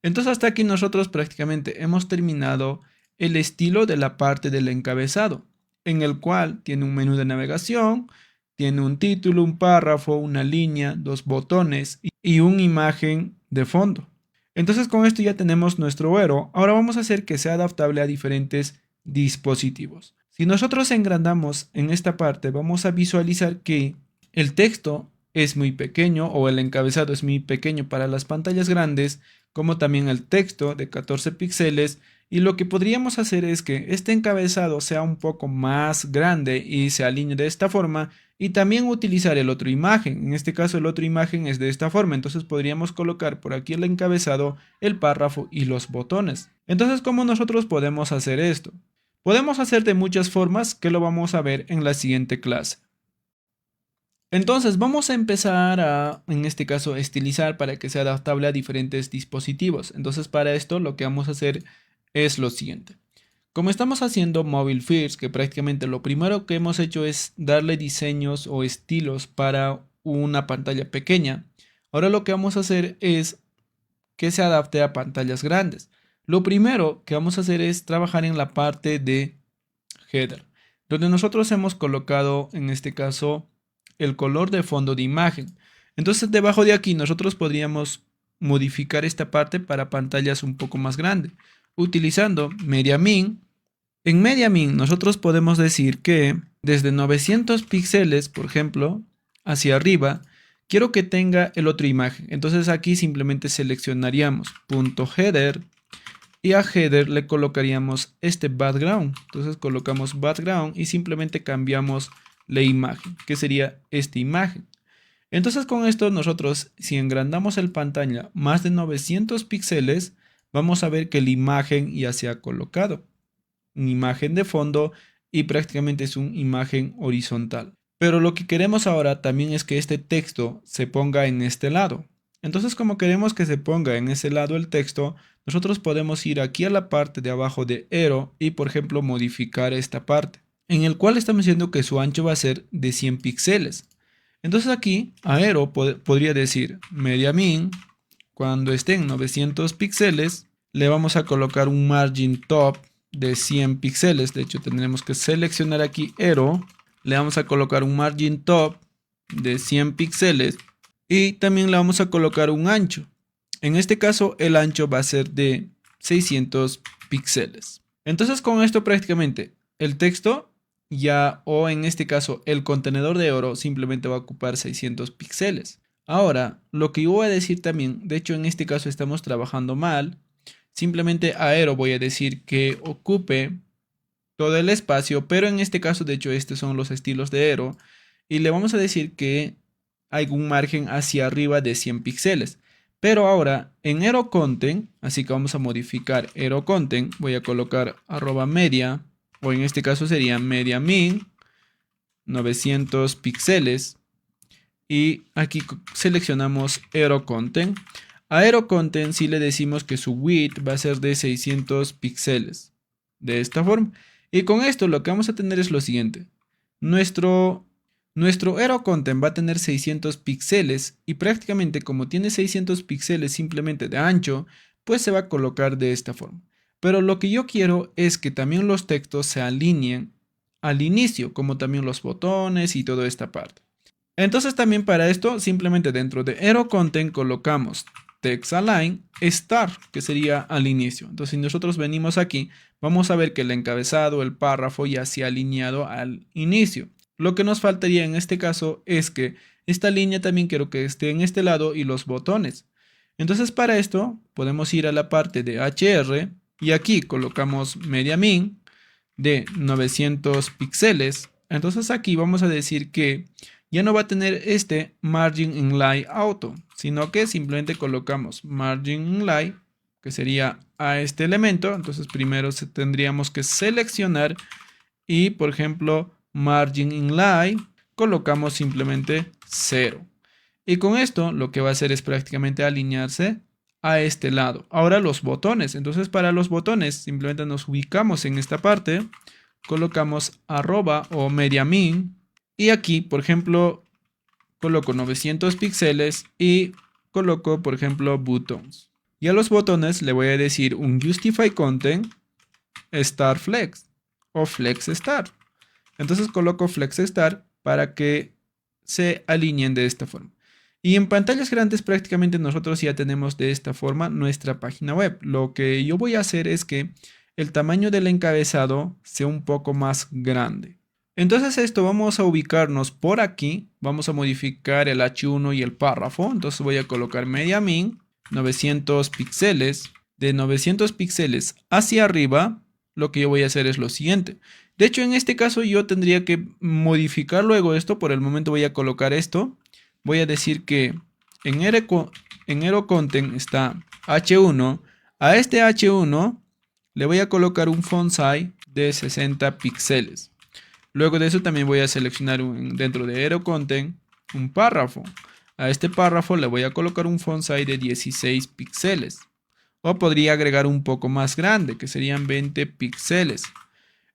Entonces hasta aquí nosotros prácticamente hemos terminado el estilo de la parte del encabezado, en el cual tiene un menú de navegación, tiene un título, un párrafo, una línea, 2 botones y una imagen de fondo. Entonces con esto ya tenemos nuestro héroe. Ahora vamos a hacer que sea adaptable a diferentes dispositivos. Si nosotros engrandamos en esta parte, vamos a visualizar que el texto es muy pequeño o el encabezado es muy pequeño para las pantallas grandes, como también el texto de 14 píxeles. Y lo que podríamos hacer es que este encabezado sea un poco más grande y se alinee de esta forma. Y también utilizar el otro imagen. En este caso el otro imagen es de esta forma. Entonces podríamos colocar por aquí el encabezado, el párrafo y los botones. Entonces, ¿cómo nosotros podemos hacer esto? Podemos hacer de muchas formas que lo vamos a ver en la siguiente clase. Entonces vamos a empezar a, en este caso, estilizar para que sea adaptable a diferentes dispositivos. Entonces para esto lo que vamos a hacer es lo siguiente. Como estamos haciendo Mobile First, que prácticamente lo primero que hemos hecho es darle diseños o estilos para una pantalla pequeña. Ahora lo que vamos a hacer es que se adapte a pantallas grandes. Lo primero que vamos a hacer es trabajar en la parte de header, donde nosotros hemos colocado en este caso el color de fondo de imagen. Entonces debajo de aquí nosotros podríamos modificar esta parte para pantallas un poco más grandes utilizando MediaMin. En MediaMin nosotros podemos decir que desde 900 píxeles, por ejemplo, hacia arriba, quiero que tenga el otro imagen. Entonces aquí simplemente seleccionaríamos .header y a header le colocaríamos este background. Entonces colocamos background y simplemente cambiamos la imagen, que sería esta imagen. Entonces con esto nosotros, si engrandamos el pantalla más de 900 píxeles, vamos a ver que la imagen ya se ha colocado. Una imagen de fondo y prácticamente es una imagen horizontal. Pero lo que queremos ahora también es que este texto se ponga en este lado. Entonces, como queremos que se ponga en ese lado el texto, nosotros podemos ir aquí a la parte de abajo de Arrow y, por ejemplo, modificar esta parte, en el cual estamos diciendo que su ancho va a ser de 100 píxeles. Entonces aquí a Arrow podría decir MediaMin, cuando esté en 900 píxeles, le vamos a colocar un margin top de 100 píxeles. De hecho, tendremos que seleccionar aquí Arrow. Le vamos a colocar un margin top de 100 píxeles y también le vamos a colocar un ancho. En este caso, el ancho va a ser de 600 píxeles. Entonces, con esto prácticamente el texto ya, o en este caso, el contenedor de oro simplemente va a ocupar 600 píxeles. Ahora, lo que yo voy a decir también, de hecho en este caso estamos trabajando mal, simplemente a Aero voy a decir que ocupe todo el espacio, pero en este caso, de hecho, estos son los estilos de Aero, y le vamos a decir que hay un margen hacia arriba de 100 píxeles. Pero ahora, en Aero Content, así que vamos a modificar Aero Content, voy a colocar @media, o en este caso sería MediaMin, 900 píxeles, y aquí seleccionamos Aero Content. A Aero Content si le decimos que su width va a ser de 600 píxeles, de esta forma. Y con esto lo que vamos a tener es lo siguiente. Nuestro Aero Content va a tener 600 píxeles y prácticamente como tiene 600 píxeles simplemente de ancho, pues se va a colocar de esta forma. Pero lo que yo quiero es que también los textos se alineen al inicio, como también los botones y toda esta parte. Entonces también para esto, simplemente dentro de Aero Content colocamos Text Align Start, que sería al inicio. Entonces si nosotros venimos aquí, vamos a ver que el encabezado, el párrafo ya se ha alineado al inicio. Lo que nos faltaría en este caso es que esta línea también quiero que esté en este lado y los botones. Entonces para esto podemos ir a la parte de HR y aquí colocamos MediaMin de 900 píxeles. Entonces aquí vamos a decir que ya no va a tener este Margin Inline Auto, sino que simplemente colocamos Margin Inline, que sería a este elemento. Entonces primero tendríamos que seleccionar y, por ejemplo, Margin Inline, colocamos simplemente 0. Y con esto lo que va a hacer es prácticamente alinearse a este lado. Ahora los botones. Entonces para los botones simplemente nos ubicamos en esta parte, colocamos arroba o MediaMin. Y aquí, por ejemplo, coloco 900 píxeles y coloco, por ejemplo, buttons. Y a los botones le voy a decir un Justify Content Start Flex o Flex Start. Entonces coloco Flex Start para que se alineen de esta forma. Y en pantallas grandes prácticamente nosotros ya tenemos de esta forma nuestra página web. Lo que yo voy a hacer es que el tamaño del encabezado sea un poco más grande. Entonces esto vamos a ubicarnos por aquí, vamos a modificar el H1 y el párrafo. Entonces voy a colocar MediaMin 900 píxeles. De 900 píxeles hacia arriba, lo que yo voy a hacer es lo siguiente. De hecho, en este caso yo tendría que modificar luego esto. Por el momento voy a colocar esto. Voy a decir que en Aero Content está H1. A este H1 le voy a colocar un font size de 60 píxeles. Luego de eso también voy a seleccionar dentro de Aero Content un párrafo. A este párrafo le voy a colocar un font size de 16 píxeles. O podría agregar un poco más grande, que serían 20 píxeles.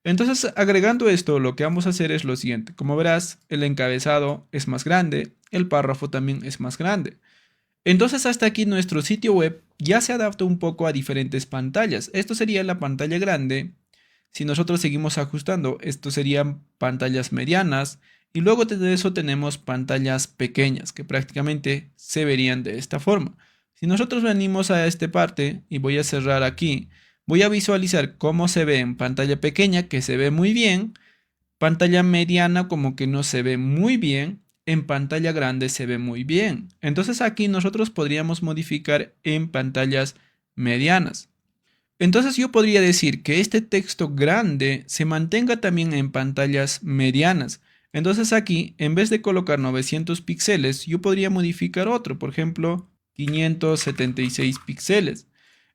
Entonces, agregando esto, lo que vamos a hacer es lo siguiente. Como verás, el encabezado es más grande, el párrafo también es más grande. Entonces, hasta aquí nuestro sitio web ya se adapta un poco a diferentes pantallas. Esto sería la pantalla grande. Si nosotros seguimos ajustando, esto serían pantallas medianas. Y luego de eso tenemos pantallas pequeñas, que prácticamente se verían de esta forma. Si nosotros venimos a esta parte y voy a cerrar aquí, voy a visualizar cómo se ve en pantalla pequeña, que se ve muy bien, Pantalla mediana como que no se ve muy bien, en pantalla grande se ve muy bien. Entonces aquí nosotros podríamos modificar en pantallas medianas. Entonces yo podría decir que este texto grande se mantenga también en pantallas medianas. Entonces aquí, en vez de colocar 900 píxeles, yo podría modificar otro, por ejemplo, 576 píxeles.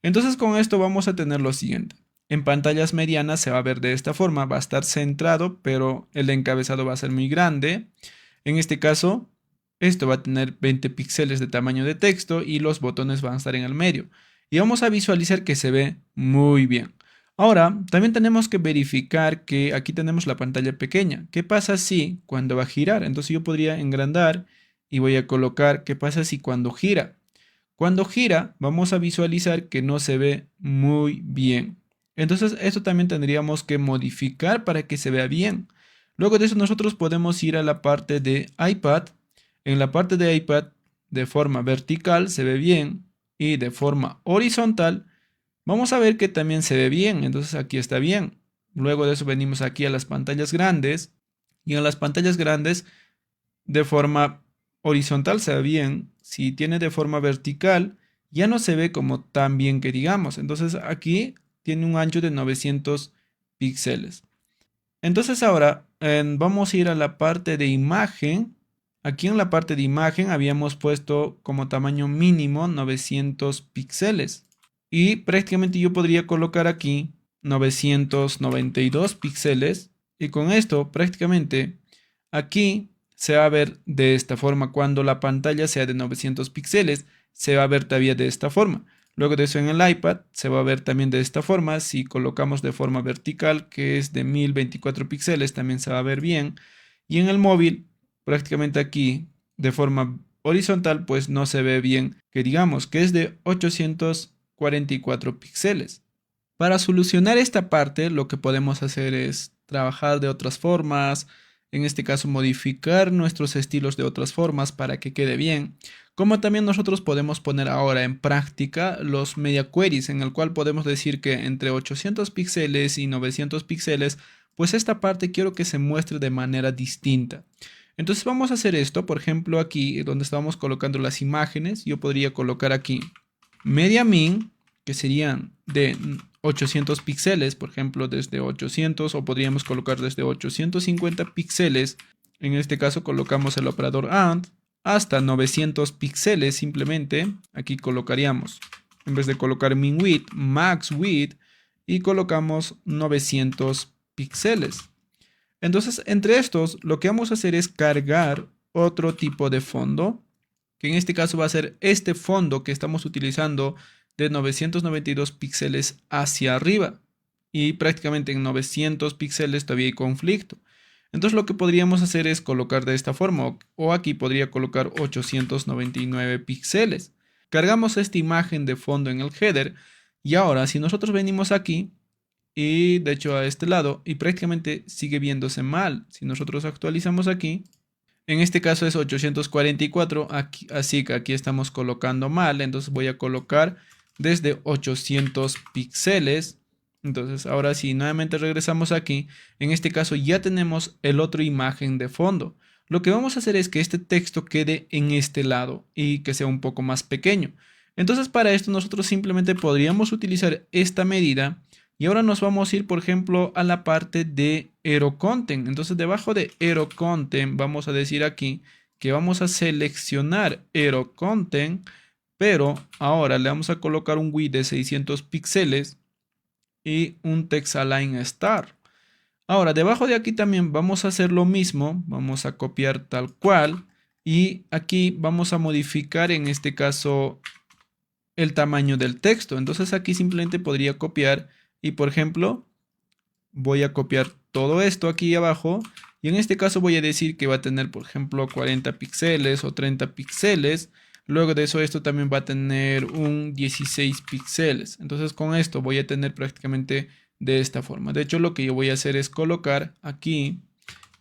Entonces con esto vamos a tener lo siguiente. En pantallas medianas se va a ver de esta forma, va a estar centrado, pero el encabezado va a ser muy grande. En este caso, esto va a tener 20 píxeles de tamaño de texto y los botones van a estar en el medio. Y vamos a visualizar que se ve muy bien. Ahora, también tenemos que verificar que aquí tenemos la pantalla pequeña. ¿Qué pasa si cuando va a girar? Entonces yo podría engrandar y voy a colocar ¿qué pasa si cuando gira? Cuando gira, vamos a visualizar que no se ve muy bien. Entonces, esto también tendríamos que modificar para que se vea bien. Luego de eso, nosotros podemos ir a la parte de iPad. En la parte de iPad, de forma vertical se ve bien y de forma horizontal, vamos a ver que también se ve bien. Entonces, aquí está bien. Luego de eso, venimos aquí a las pantallas grandes y en las pantallas grandes, de forma horizontal se ve bien. Si tiene de forma vertical, ya no se ve como tan bien que digamos. Entonces aquí tiene un ancho de 900 píxeles. Entonces ahora vamos a ir a la parte de imagen. Aquí en la parte de imagen habíamos puesto como tamaño mínimo 900 píxeles. Y prácticamente yo podría colocar aquí 992 píxeles. Y con esto prácticamente aquí se va a ver de esta forma. Cuando la pantalla sea de 900 píxeles, se va a ver todavía de esta forma. Luego de eso en el iPad se va a ver también de esta forma. Si colocamos de forma vertical, que es de 1024 píxeles, también se va a ver bien. Y en el móvil, prácticamente aquí de forma horizontal, pues no se ve bien, que digamos que es de 844 píxeles. Para solucionar esta parte, lo que podemos hacer es trabajar de otras formas, en este caso modificar nuestros estilos de otras formas para que quede bien, como también nosotros podemos poner ahora en práctica los media queries, en el cual podemos decir que entre 800 píxeles y 900 píxeles, pues esta parte quiero que se muestre de manera distinta. Entonces vamos a hacer esto, por ejemplo aquí donde estábamos colocando las imágenes, yo podría colocar aquí media min, que serían de 800 píxeles, por ejemplo, desde 800 o podríamos colocar desde 850 píxeles. En este caso colocamos el operador AND hasta 900 píxeles simplemente. Aquí colocaríamos, en vez de colocar min width, max width y colocamos 900 píxeles. Entonces, entre estos, lo que vamos a hacer es cargar otro tipo de fondo, que en este caso va a ser este fondo que estamos utilizando de 992 píxeles hacia arriba. Y prácticamente en 900 píxeles todavía hay conflicto. Entonces lo que podríamos hacer es colocar de esta forma, o aquí podría colocar 899 píxeles. Cargamos esta imagen de fondo en el header y ahora si nosotros venimos aquí y de hecho a este lado y prácticamente sigue viéndose mal. Si nosotros actualizamos aquí, en este caso es 844, aquí, así que aquí estamos colocando mal, entonces voy a colocar desde 800 píxeles. Entonces ahora sí, nuevamente regresamos aquí. En este caso ya tenemos el otro imagen de fondo. Lo que vamos a hacer es que este texto quede en este lado y que sea un poco más pequeño. Entonces para esto nosotros simplemente podríamos utilizar esta medida. Y ahora nos vamos a ir, por ejemplo, a la parte de Hero Content. Entonces, debajo de Hero Content, vamos a decir aquí que vamos a seleccionar Hero Content, pero ahora le vamos a colocar un width de 600 píxeles y un text align star. Ahora, debajo de aquí también vamos a hacer lo mismo. Vamos a copiar tal cual y aquí vamos a modificar, en este caso, el tamaño del texto. Entonces, aquí simplemente podría copiar. Y por ejemplo, voy a copiar todo esto aquí abajo. Y en este caso voy a decir que va a tener, por ejemplo, 40 píxeles o 30 píxeles. Luego de eso, esto también va a tener un 16 píxeles. Entonces con esto voy a tener prácticamente de esta forma. De hecho, lo que yo voy a hacer es colocar aquí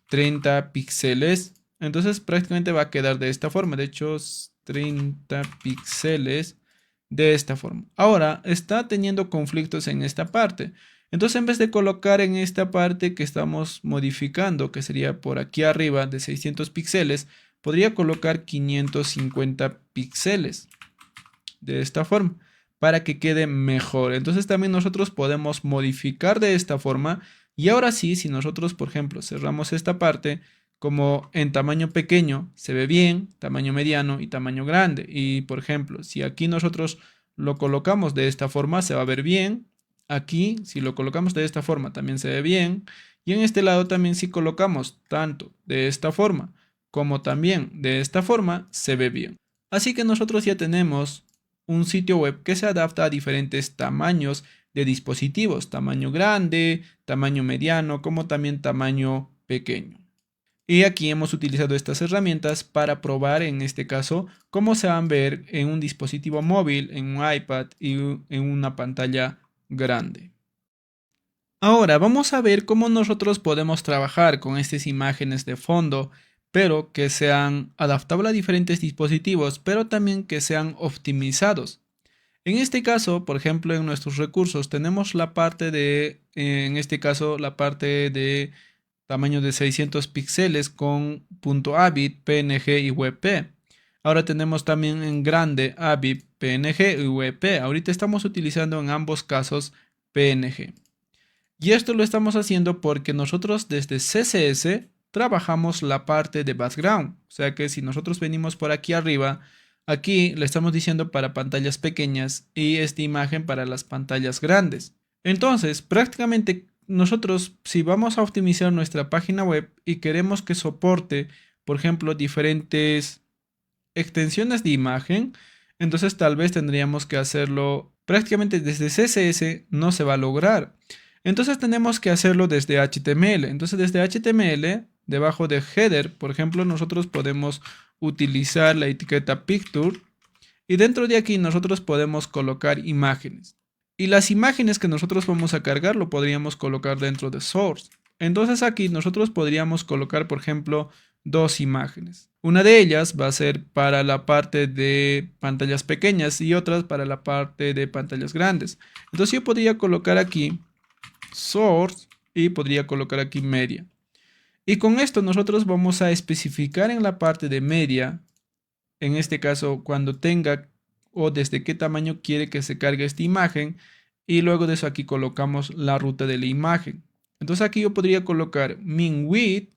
30 píxeles. Entonces prácticamente va a quedar de esta forma. De hecho, 30 píxeles de esta forma. Ahora está teniendo conflictos en esta parte. Entonces, en vez de colocar en esta parte que estamos modificando, que sería por aquí arriba de 600 píxeles, podría colocar 550 píxeles de esta forma para que quede mejor. Entonces también nosotros podemos modificar de esta forma. Y ahora sí, si nosotros, por ejemplo, cerramos esta parte, como en tamaño pequeño se ve bien, tamaño mediano y tamaño grande. Y por ejemplo, si aquí nosotros lo colocamos de esta forma, se va a ver bien. Aquí, si lo colocamos de esta forma, también se ve bien. Y en este lado también si colocamos tanto de esta forma como también de esta forma, se ve bien. Así que nosotros ya tenemos un sitio web que se adapta a diferentes tamaños de dispositivos, tamaño grande, tamaño mediano, como también tamaño pequeño. Y aquí hemos utilizado estas herramientas para probar, en este caso, cómo se van a ver en un dispositivo móvil, en un iPad y en una pantalla grande. Ahora vamos a ver cómo nosotros podemos trabajar con estas imágenes de fondo, pero que sean adaptables a diferentes dispositivos, pero también que sean optimizados. En este caso, por ejemplo, en nuestros recursos tenemos la parte de, en este caso, la parte de tamaño de 600 píxeles con .avid, PNG y WebP. Ahora tenemos también en grande avid, PNG y WebP. Ahorita estamos utilizando en ambos casos PNG. Y esto lo estamos haciendo porque nosotros desde CSS trabajamos la parte de background. O sea que si nosotros venimos por aquí arriba, aquí le estamos diciendo para pantallas pequeñas y esta imagen para las pantallas grandes. Entonces, prácticamente nosotros, si vamos a optimizar nuestra página web y queremos que soporte, por ejemplo, diferentes extensiones de imagen, entonces tal vez tendríamos que hacerlo prácticamente desde CSS, no se va a lograr. Entonces tenemos que hacerlo desde HTML. Entonces desde HTML, debajo de header, por ejemplo, nosotros podemos utilizar la etiqueta picture y dentro de aquí nosotros podemos colocar imágenes. Y las imágenes que nosotros vamos a cargar lo podríamos colocar dentro de source. Entonces aquí nosotros podríamos colocar, por ejemplo, dos imágenes. Una de ellas va a ser para la parte de pantallas pequeñas y otras para la parte de pantallas grandes. Entonces yo podría colocar aquí source y podría colocar aquí media. Y con esto nosotros vamos a especificar en la parte de media, en este caso cuando tenga o desde qué tamaño quiere que se cargue esta imagen, y luego de eso aquí colocamos la ruta de la imagen. Entonces aquí yo podría colocar min width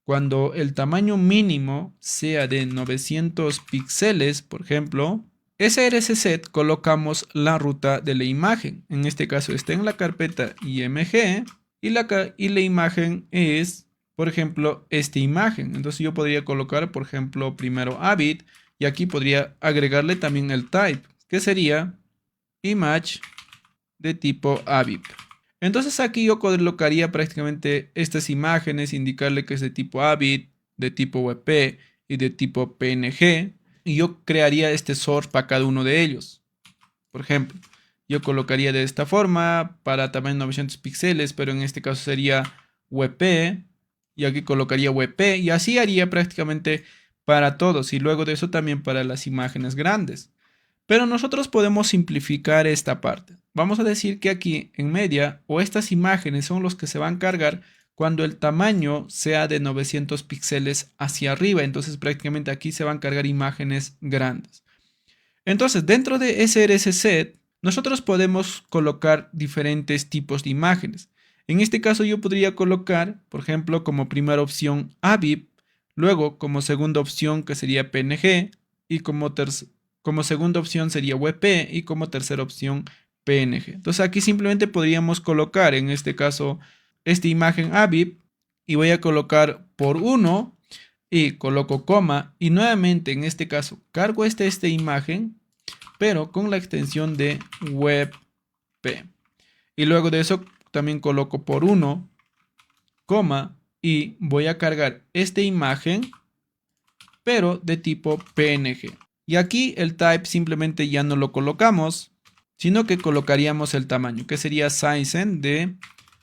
cuando el tamaño mínimo sea de 900 píxeles, por ejemplo. SRC colocamos la ruta de la imagen. En este caso está en la carpeta IMG y la imagen es, por ejemplo, esta imagen. Entonces yo podría colocar, por ejemplo, primero avid y aquí podría agregarle también el type, que sería image de tipo avid. Entonces aquí yo colocaría prácticamente estas imágenes, indicarle que es de tipo avid, de tipo WebP y de tipo PNG. Y yo crearía este source para cada uno de ellos. Por ejemplo, yo colocaría de esta forma para tamaño 900 píxeles, pero en este caso sería WebP. Y aquí colocaría WebP y así haría prácticamente para todos. Y luego de eso también para las imágenes grandes. Pero nosotros podemos simplificar esta parte. Vamos a decir que aquí en media o estas imágenes son los que se van a cargar cuando el tamaño sea de 900 píxeles hacia arriba. Entonces prácticamente aquí se van a cargar imágenes grandes. Entonces dentro de SRC nosotros podemos colocar diferentes tipos de imágenes. En este caso yo podría colocar, por ejemplo, como primera opción avid, luego como segunda opción que sería PNG y como segunda opción sería WebP y como tercera opción PNG. Entonces aquí simplemente podríamos colocar en este caso esta imagen avid y voy a colocar por 1 y coloco coma y nuevamente en este caso cargo esta imagen pero con la extensión de WebP y luego de eso también coloco por 1 coma y voy a cargar esta imagen pero de tipo PNG. Y aquí el type simplemente ya no lo colocamos, sino que colocaríamos el tamaño, que sería size de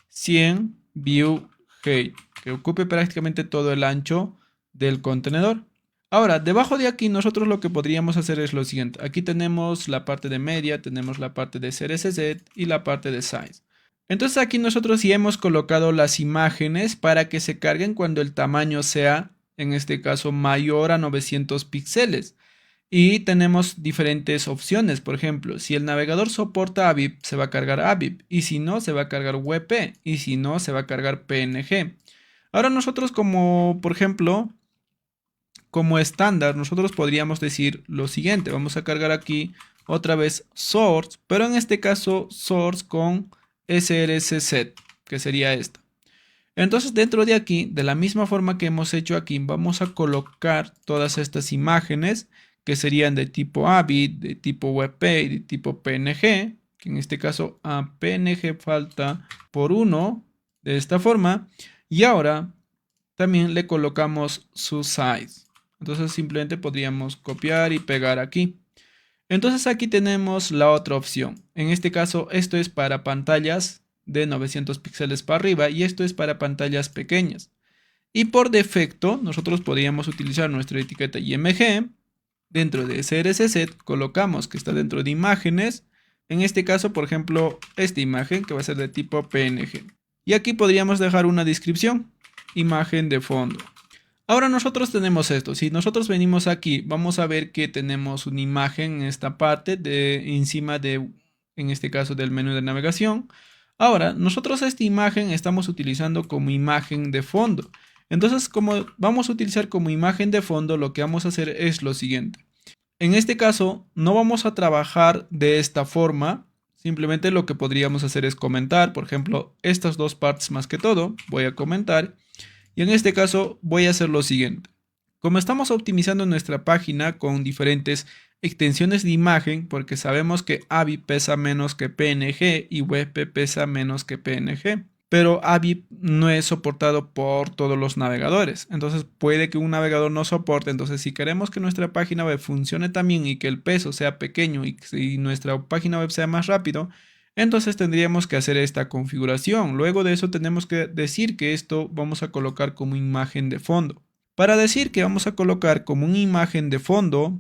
100 view height, que ocupe prácticamente todo el ancho del contenedor. Ahora, debajo de aquí nosotros lo que podríamos hacer es lo siguiente. Aquí tenemos la parte de media, tenemos la parte de CSS y la parte de size. Entonces aquí nosotros ya hemos colocado las imágenes para que se carguen cuando el tamaño sea, en este caso, mayor a 900 píxeles. Y tenemos diferentes opciones. Por ejemplo, si el navegador soporta AVIF, se va a cargar AVIF. Y si no, se va a cargar WebP. Y si no, se va a cargar PNG. Ahora nosotros por ejemplo, como estándar, nosotros podríamos decir lo siguiente. Vamos a cargar aquí otra vez source, pero en este caso source con srcset, que sería esta. Entonces dentro de aquí, de la misma forma que hemos hecho aquí, vamos a colocar todas estas imágenes que serían de tipo AVIF, de tipo WebP y de tipo PNG, que en este caso a PNG falta por 1, de esta forma. Y ahora también le colocamos su size. Entonces simplemente podríamos copiar y pegar aquí. Entonces aquí tenemos la otra opción. En este caso esto es para pantallas de 900 píxeles para arriba y esto es para pantallas pequeñas. Y por defecto nosotros podríamos utilizar nuestra etiqueta IMG. Dentro de srcset colocamos que está dentro de imágenes. En este caso, por ejemplo, esta imagen que va a ser de tipo PNG. Y aquí podríamos dejar una descripción. Imagen de fondo. Ahora nosotros tenemos esto. Si nosotros venimos aquí, vamos a ver que tenemos una imagen en esta parte encima de, en este caso, del menú de navegación. Ahora, nosotros esta imagen estamos utilizando como imagen de fondo. Entonces, como vamos a utilizar como imagen de fondo, lo que vamos a hacer es lo siguiente. En este caso, no vamos a trabajar de esta forma. Simplemente lo que podríamos hacer es comentar, por ejemplo, estas dos partes más que todo. Voy a comentar. Y en este caso voy a hacer lo siguiente. Como estamos optimizando nuestra página con diferentes extensiones de imagen, porque sabemos que AVIF pesa menos que PNG y WebP pesa menos que PNG, pero AVIF no es soportado por todos los navegadores. Entonces puede que un navegador no soporte. Entonces si queremos que nuestra página web funcione también y que el peso sea pequeño y nuestra página web sea más rápido, entonces tendríamos que hacer esta configuración. Luego de eso tenemos que decir que esto vamos a colocar como imagen de fondo. Para decir que vamos a colocar como una imagen de fondo,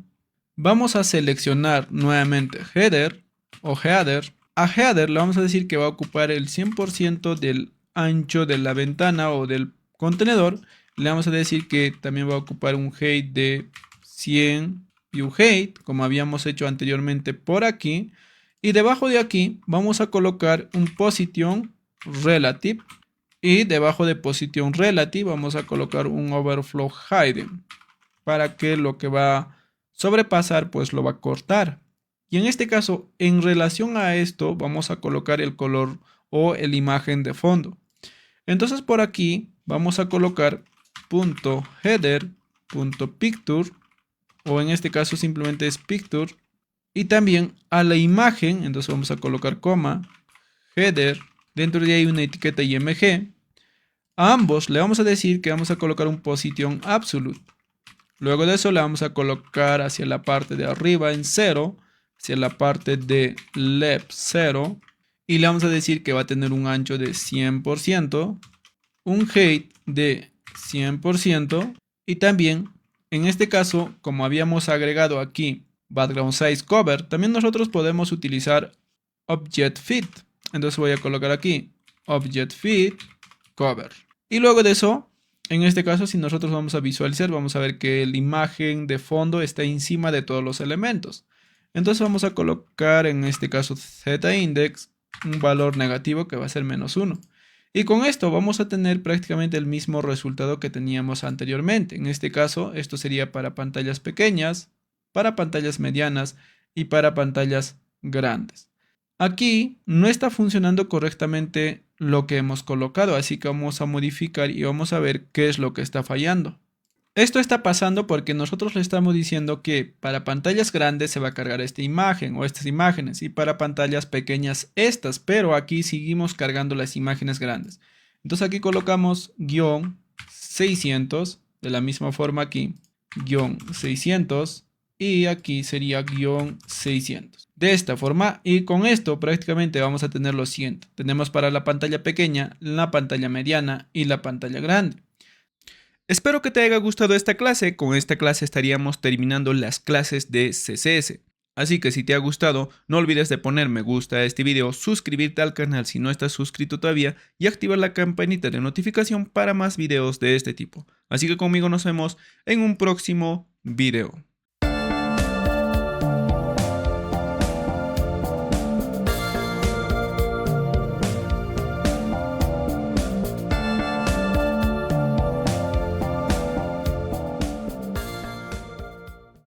vamos a seleccionar nuevamente header o header. A header le vamos a decir que va a ocupar el 100% del ancho de la ventana o del contenedor. Le vamos a decir que también va a ocupar un height de 100 view height, como habíamos hecho anteriormente por aquí. Y debajo de aquí vamos a colocar un position relative. Y debajo de position relative vamos a colocar un overflow hidden. Para que lo que va a sobrepasar pues lo va a cortar. Y en este caso, en relación a esto, vamos a colocar el color o la imagen de fondo. Entonces por aquí vamos a colocar .header.picture. O en este caso simplemente es picture. Y también a la imagen, entonces vamos a colocar coma, header, dentro de ahí una etiqueta IMG. A ambos le vamos a decir que vamos a colocar un position absolute. Luego de eso le vamos a colocar hacia la parte de arriba en 0, hacia la parte de left 0. Y le vamos a decir que va a tener un ancho de 100%, un height de 100%. Y también, en este caso, como habíamos agregado aquí, background size cover, también nosotros podemos utilizar object fit. Entonces voy a colocar aquí object fit cover. Y luego de eso, en este caso, si nosotros vamos a visualizar, vamos a ver que la imagen de fondo está encima de todos los elementos. Entonces vamos a colocar en este caso z-index un valor negativo que va a ser -1. Y con esto vamos a tener prácticamente el mismo resultado que teníamos anteriormente. En este caso, esto sería para pantallas pequeñas, para pantallas medianas y para pantallas grandes. Aquí no está funcionando correctamente lo que hemos colocado, así que vamos a modificar y vamos a ver qué es lo que está fallando. Esto está pasando porque nosotros le estamos diciendo que para pantallas grandes se va a cargar esta imagen o estas imágenes y para pantallas pequeñas estas, pero aquí seguimos cargando las imágenes grandes. Entonces aquí colocamos -600, de la misma forma aquí, -600 y aquí sería -600. De esta forma, y con esto prácticamente vamos a tener lo siguiente. Tenemos para la pantalla pequeña, la pantalla mediana y la pantalla grande. Espero que te haya gustado esta clase. Con esta clase estaríamos terminando las clases de CSS. Así que si te ha gustado, no olvides de poner me gusta a este video, suscribirte al canal si no estás suscrito todavía y activar la campanita de notificación para más videos de este tipo. Así que conmigo nos vemos en un próximo video.